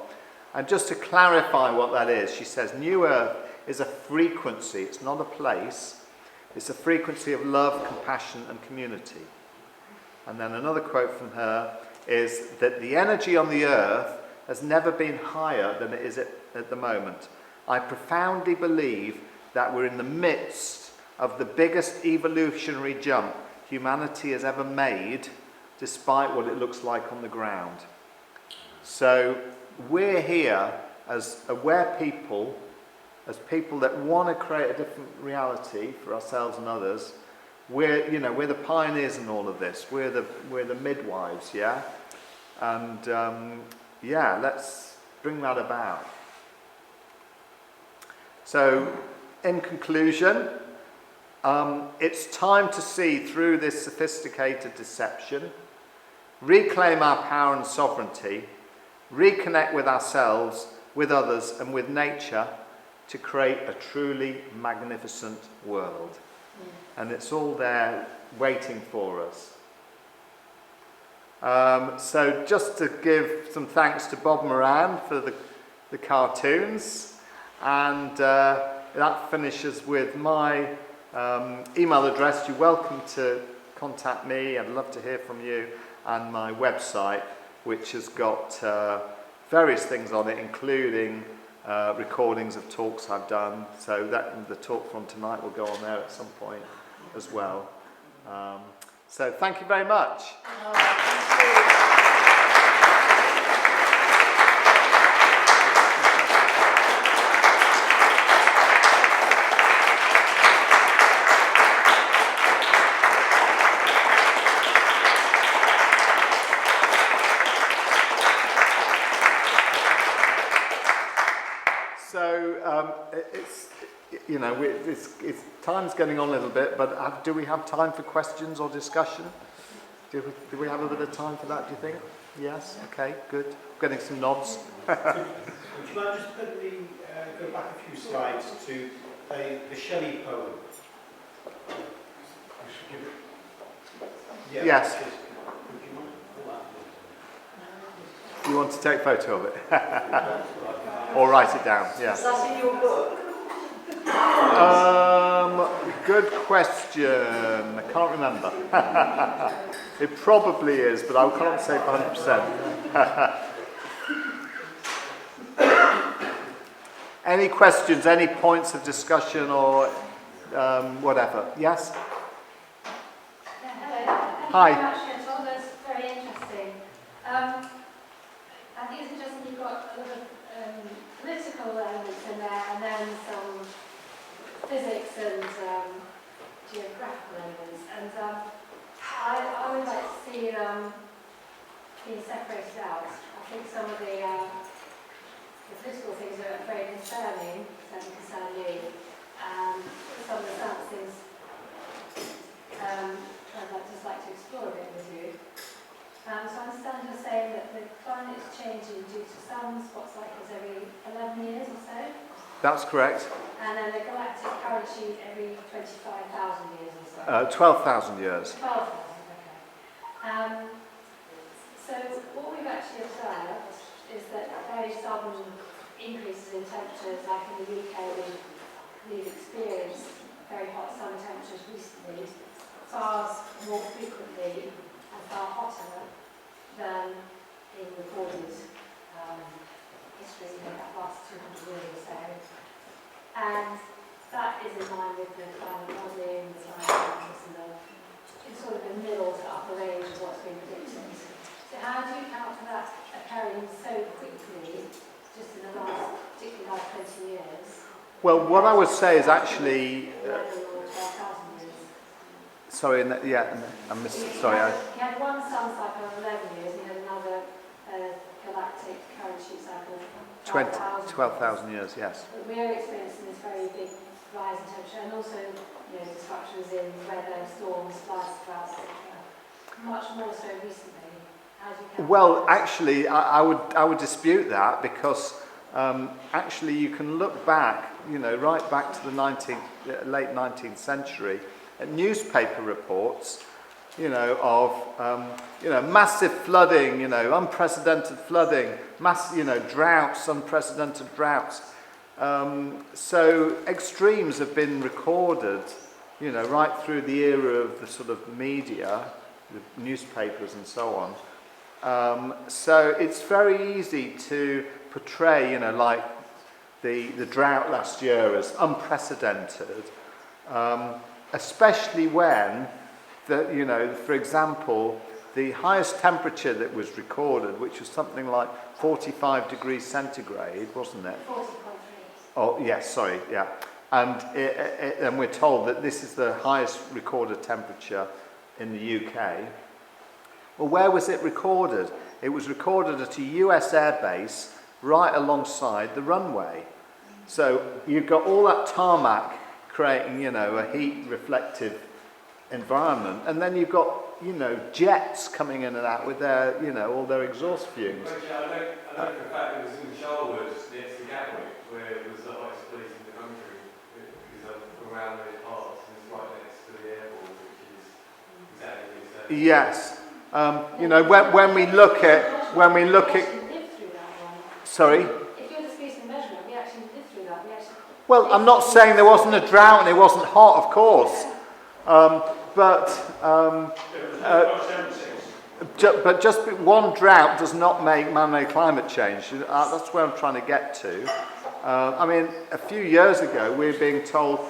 And just to clarify what that is, she says, New Earth is a frequency, it's not a place. It's a frequency of love, compassion, and community. And then another quote from her is that the energy on the earth has never been higher than it is at the moment. I profoundly believe that we're in the midst of the biggest evolutionary jump humanity has ever made, despite what it looks like on the ground. So we're here as aware people, as people that want to create a different reality for ourselves and others. We're the pioneers in all of this. We're the midwives, yeah? And let's bring that about. So, in conclusion, it's time to see through this sophisticated deception, reclaim our power and sovereignty, reconnect with ourselves, with others, and with nature to create a truly magnificent world. And it's all there waiting for us. So just to give some thanks to Bob Moran for the cartoons, and that finishes with my email address. You're welcome to contact me. I'd love to hear from you, and my website, which has got various things on it, including recordings of talks I've done. So that the talk from tonight will go on there at some point as well. So thank you very much. So it's time's getting on a little bit, but do we have time for questions or discussion? Do we have a bit of time for that, do you think? Yes? Okay, good. Getting some nods. Would you mind just quickly go back a few slides to the Shelley poem? Yeah, Yes. would you mind pull that? You want to take a photo of it? Or write it down, yeah. Is that in your book? Good question. I can't remember. It probably is, but I can't say 100%. Any questions, any points of discussion or whatever? Yes? Hello. Hi. Thank you very much. It's all those very interesting. I think it's interesting you've got a lot of political elements in there, and then some physics and geographical elements. And I would like to see being separated out. I think some of the political things are very concerning, certainly concern me. Some of the science things I'd just like to explore a bit with you. So I understand you're saying that the climate is changing due to sunspots like this every 11 years or so. That's correct. And then the galactic current sheet every 25,000 years or so. 12,000 years. 12,000. So what we've actually observed is that very sudden increases in temperatures, like in the UK, we've experienced very hot summer temperatures recently, far more frequently and far hotter than in recorded history, that last 200 years or so. And that is in line with the climate modelling, the science, and in sort of the middle to upper range of what's been predicted. So how do you account for that occurring so quickly, just in the last, particularly last 20 years? Well, what I would say is actually... 11 or 12,000 years. sorry, I missed... Sorry, He had one sun cycle of 11 years, and he had another galactic current shoot cycle of 12,000 years, yes. But we are experiencing this very big rise in temperature, and also, disruptions in weather, storms, floods, droughts, etc. Much more so recently. How do you count? Well, actually, I would dispute that, because actually you can look back, right back to the late 19th century, at newspaper reports, of massive flooding, unprecedented flooding, droughts, unprecedented droughts. So extremes have been recorded, right through the era of the sort of media, the newspapers and so on. So it's very easy to portray, like the drought last year as unprecedented, especially when, for example, the highest temperature that was recorded, which was something like 45 degrees centigrade, wasn't it? 40.3. Oh, yes, sorry, yeah. And we're told that this is the highest recorded temperature in the UK. Well, where was it recorded? It was recorded at a US airbase right alongside the runway. So you've got all that tarmac creating, a heat reflective environment, and then you've got, jets coming in and out with their, all their exhaust fumes. I know for a fact it was in Charlwood next to Gatwick, where it was the highest place in the country, because I'm around those parts, and it's right next to the airport, which is exactly the same. Yes. When we look at, We actually lived through that one. sorry? If you're disputing measurement, we actually lived through that. Well, I'm not saying there wasn't a drought and it wasn't hot, of course. But just one drought does not make man-made climate change. That's where I'm trying to get to. I mean, a few years ago, we were being told,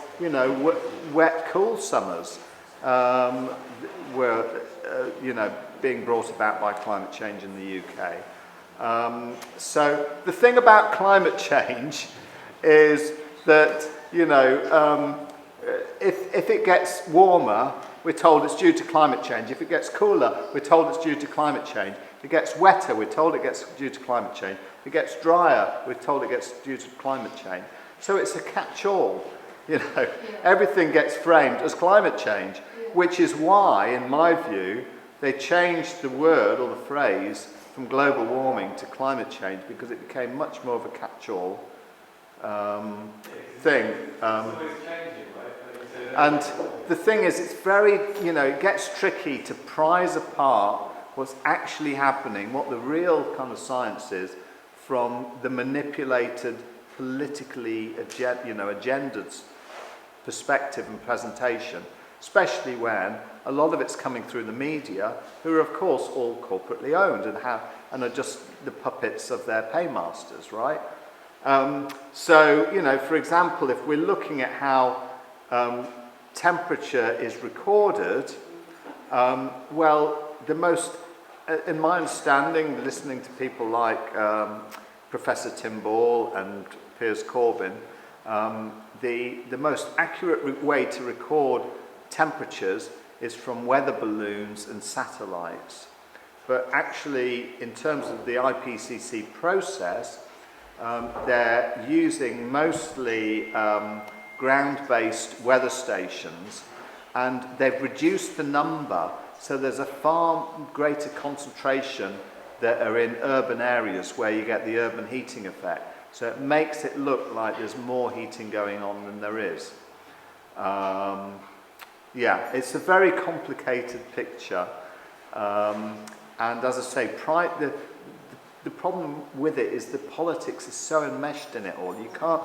wet, cool summers were, being brought about by climate change in the UK. So the thing about climate change is that, if it gets warmer, we're told it's due to climate change. If it gets cooler, we're told it's due to climate change. If it gets wetter, we're told it gets due to climate change. If it gets drier, we're told it gets due to climate change. So it's a catch-all. Everything gets framed as climate change, which is why, in my view, they changed the word or the phrase from global warming to climate change, because it became much more of a catch-all thing. And the thing is, it's very, it gets tricky to prise apart what's actually happening, what the real kind of science is, from the manipulated, politically, agendaed perspective and presentation, especially when a lot of it's coming through the media, who are, of course, all corporately owned and are just the puppets of their paymasters, right? So, for example, if we're looking at how temperature is recorded, well, the most, in my understanding, listening to people like Professor Tim Ball and Piers Corbyn, the most accurate way to record temperatures is from weather balloons and satellites. But actually, in terms of the IPCC process, they're using mostly ground-based weather stations, and they've reduced the number, so there's a far greater concentration that are in urban areas where you get the urban heating effect. So it makes it look like there's more heating going on than there is. Yeah, it's a very complicated picture. And as I say, the problem with it is the politics is so enmeshed in it all. You can't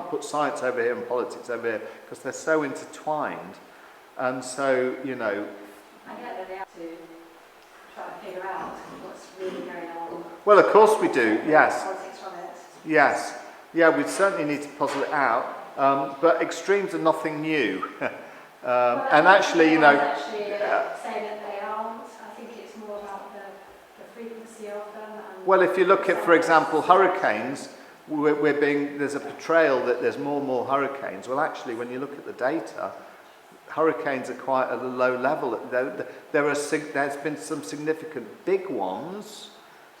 put science over here and politics over here because they're so intertwined. And so, you know. I get that they have to try to figure out what's really going on. Well, of course we do. Yes. Politics from it. Yes. Yeah, we certainly need to puzzle it out. But extremes are nothing new. And actually, you know. Actually, saying that they aren't. I think it's more about the frequency of them. And Well, if you look at, for example, hurricanes, there's a portrayal that there's more and more hurricanes. Well, actually, when you look at the data, hurricanes are quite at a low level. There's been some significant big ones,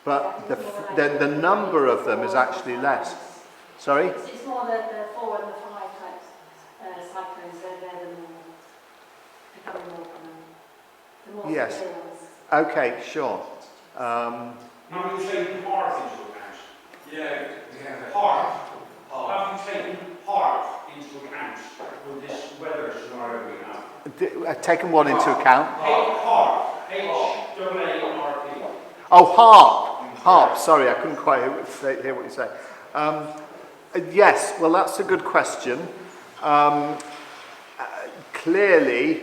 but the number of them is actually less. Sorry? It's more the 4 and the 5 types cyclones. They're the more becoming more common. The more Yes. severe ones. Okay, sure. Have you taken part into account? Yeah, Part. half. Have you taken part into account with this weather scenario we have? Taken one into account. Harp. H-A-A-R-P. Oh, harp. Harp. Sorry, I couldn't quite hear what you say. Yes, well, that's a good question. Clearly,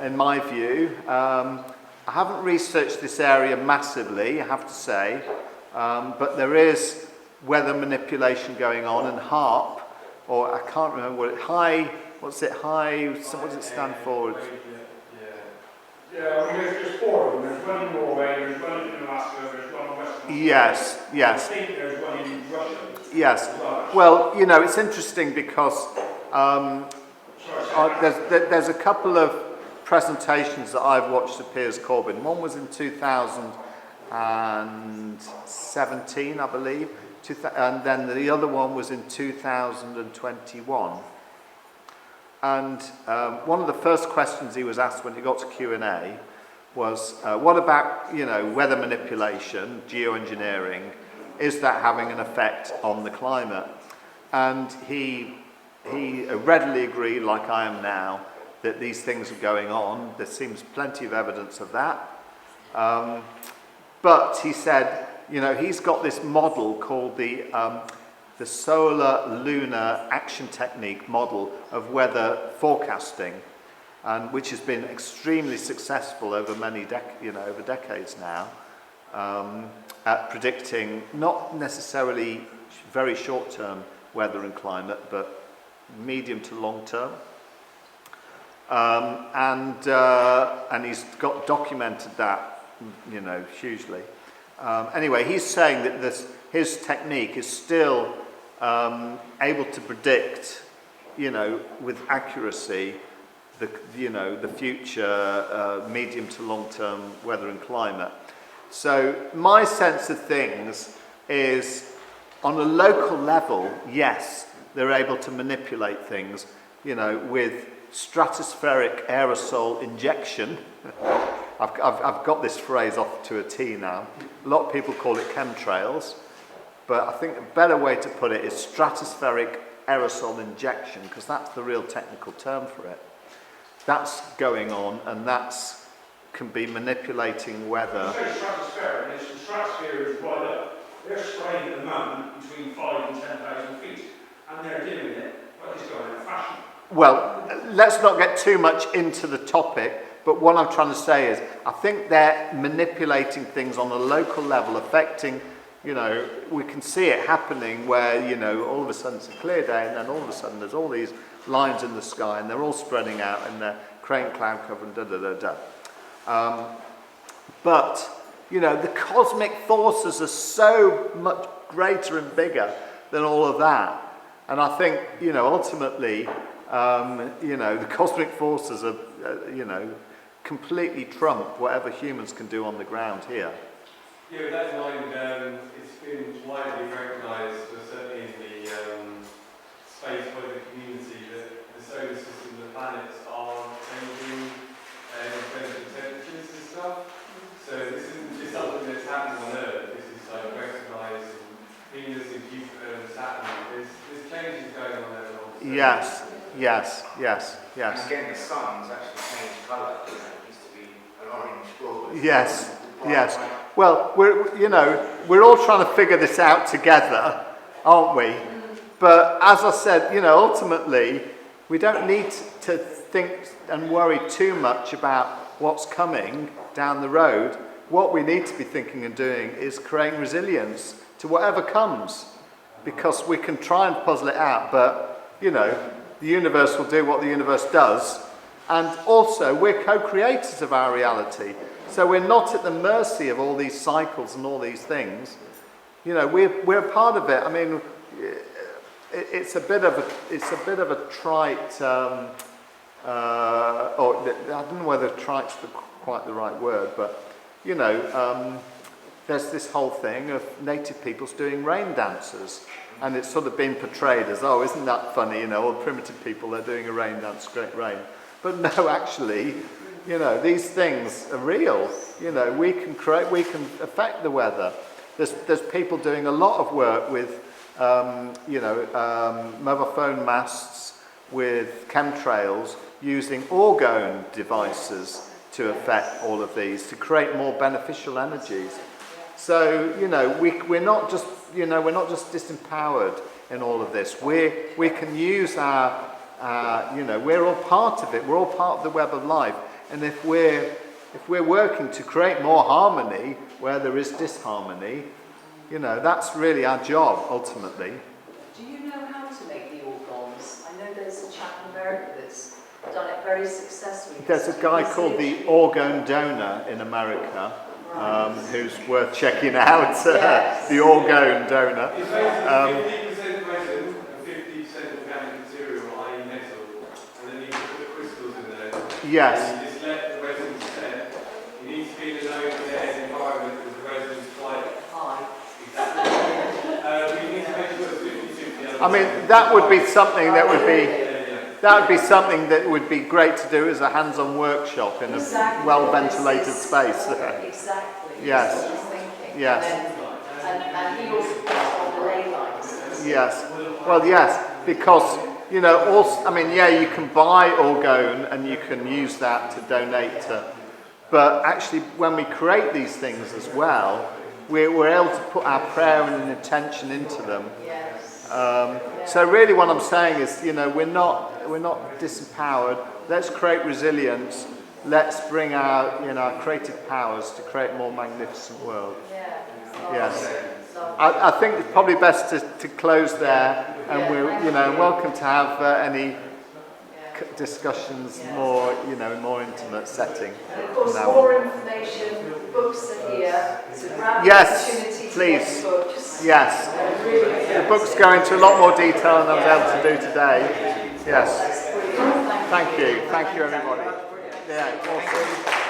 in my view, I haven't researched this area massively, I have to say, but there is weather manipulation going on, and HARP, or I can't remember what what does it stand for? Yeah, I mean, there's 4 of them. There's one in Norway, there's one in Alaska, there's one in Western Yes, Australia. yes. I think there's one in Russia. Yes. as well. Well, you know, it's interesting because there's a couple of presentations that I've watched of Piers Corbyn. One was in 2017, I believe, and then the other one was in 2021. And one of the first questions he was asked when he got to Q&A was, what about, you know, weather manipulation, geoengineering? Is that having an effect on the climate? And he readily agreed, like I am now, that these things are going on. There seems plenty of evidence of that. But he said, you know, he's got this model called the solar lunar action technique model of weather forecasting, and which has been extremely successful over over decades now, at predicting not necessarily very short-term weather and climate, but medium to long-term. And he's got documented that, you know, hugely. Anyway, he's saying that his technique is still able to predict, you know, with accuracy, the future medium to long-term weather and climate. So my sense of things is, on a local level, yes, they're able to manipulate things, you know, with stratospheric aerosol injection. I've got this phrase off to a T now. A lot of people call it chemtrails, but I think a better way to put it is stratospheric aerosol injection, because that's the real technical term for it. That's going on, and can be manipulating weather. You say stratospheric, and the stratosphere is right up. They're spraying at the moment between 5 and 10,000 feet, and they're doing it by this kind of fashion. Well, let's not get too much into the topic, but what I'm trying to say is, I think they're manipulating things on a local level, affecting, you know, we can see it happening where, you know, all of a sudden it's a clear day, and then all of a sudden there's all these lines in the sky, and they're all spreading out, and they're creating cloud cover, and da-da-da-da. But, you know, the cosmic forces are so much greater and bigger than all of that. And I think, you know, ultimately, you know, the cosmic forces are, you know, completely trump whatever humans can do on the ground here. Yeah, with that in mind, it's been widely recognised, certainly in the space weather community, that the solar system, the planets are changing in terms of temperatures and stuff. So this isn't just something that's happening on Earth. This is like recognised in Venus and Jupiter and Saturn. There's changes going on there. Yes. And again, the sun's actually changed colour. You know, it used to be an orange Yes, yes. Well, we're all trying to figure this out together, aren't we? But as I said, ultimately, we don't need to think and worry too much about what's coming down the road. What we need to be thinking and doing is creating resilience to whatever comes, because we can try and puzzle it out, but, the universe will do what the universe does. And also, we're co-creators of our reality. So we're not at the mercy of all these cycles and all these things. We're a part of it. I mean, it's a bit of a trite, or I don't know whether trite's quite the right word, but there's this whole thing of native peoples doing rain dances, and it's sort of been portrayed as, oh, isn't that funny? All the primitive people, they're doing a rain dance, great rain. But no, actually, these things are real. We can affect the weather. There's people doing a lot of work with, mobile phone masts, with chemtrails, using orgone devices to affect all of these, to create more beneficial energies. So, we're not just, we're not just disempowered in all of this. We can use our, we're all part of it. We're all part of the web of life. And if we're working to create more harmony where there is disharmony, that's really our job ultimately. Do you know how to make the orgons? I know there's a chap in America that's done it very successfully. There's a guy called the orgone donor in America, who's worth checking out. Yes. The orgone donor. It's basically 50% resin and 50% organic material, i.e. metal, and then you put the crystals in there. Yes. And you just let the resin set. You need to be in an open air environment because the resin is quite High. exactly. We need to make sure it's 50-50. I mean, that would be something that would be. That would be something that would be great to do as a hands-on workshop in a well-ventilated space. Exactly. Yes. That's what I was thinking. Yes. And he also puts on the ley lines. Yes. Well, yes, because, you can buy orgone and you can use that to donate to. But actually, when we create these things as well, we're able to put our prayer and intention into them. Yes. So really what I'm saying is, we're not disempowered. Let's create resilience. Let's bring our, our creative powers to create a more magnificent world. Yeah. Yes. I think it's probably best to close there, and we're, welcome to have any discussions more, in more intimate setting. And of course, more information, books are here, so grab the Yes, opportunity to please. get the books. Yes. Really, The books go into a lot more detail than I was able to do today. Yes. that's brilliant. Thank you. Thank you, everybody. Yeah, awesome.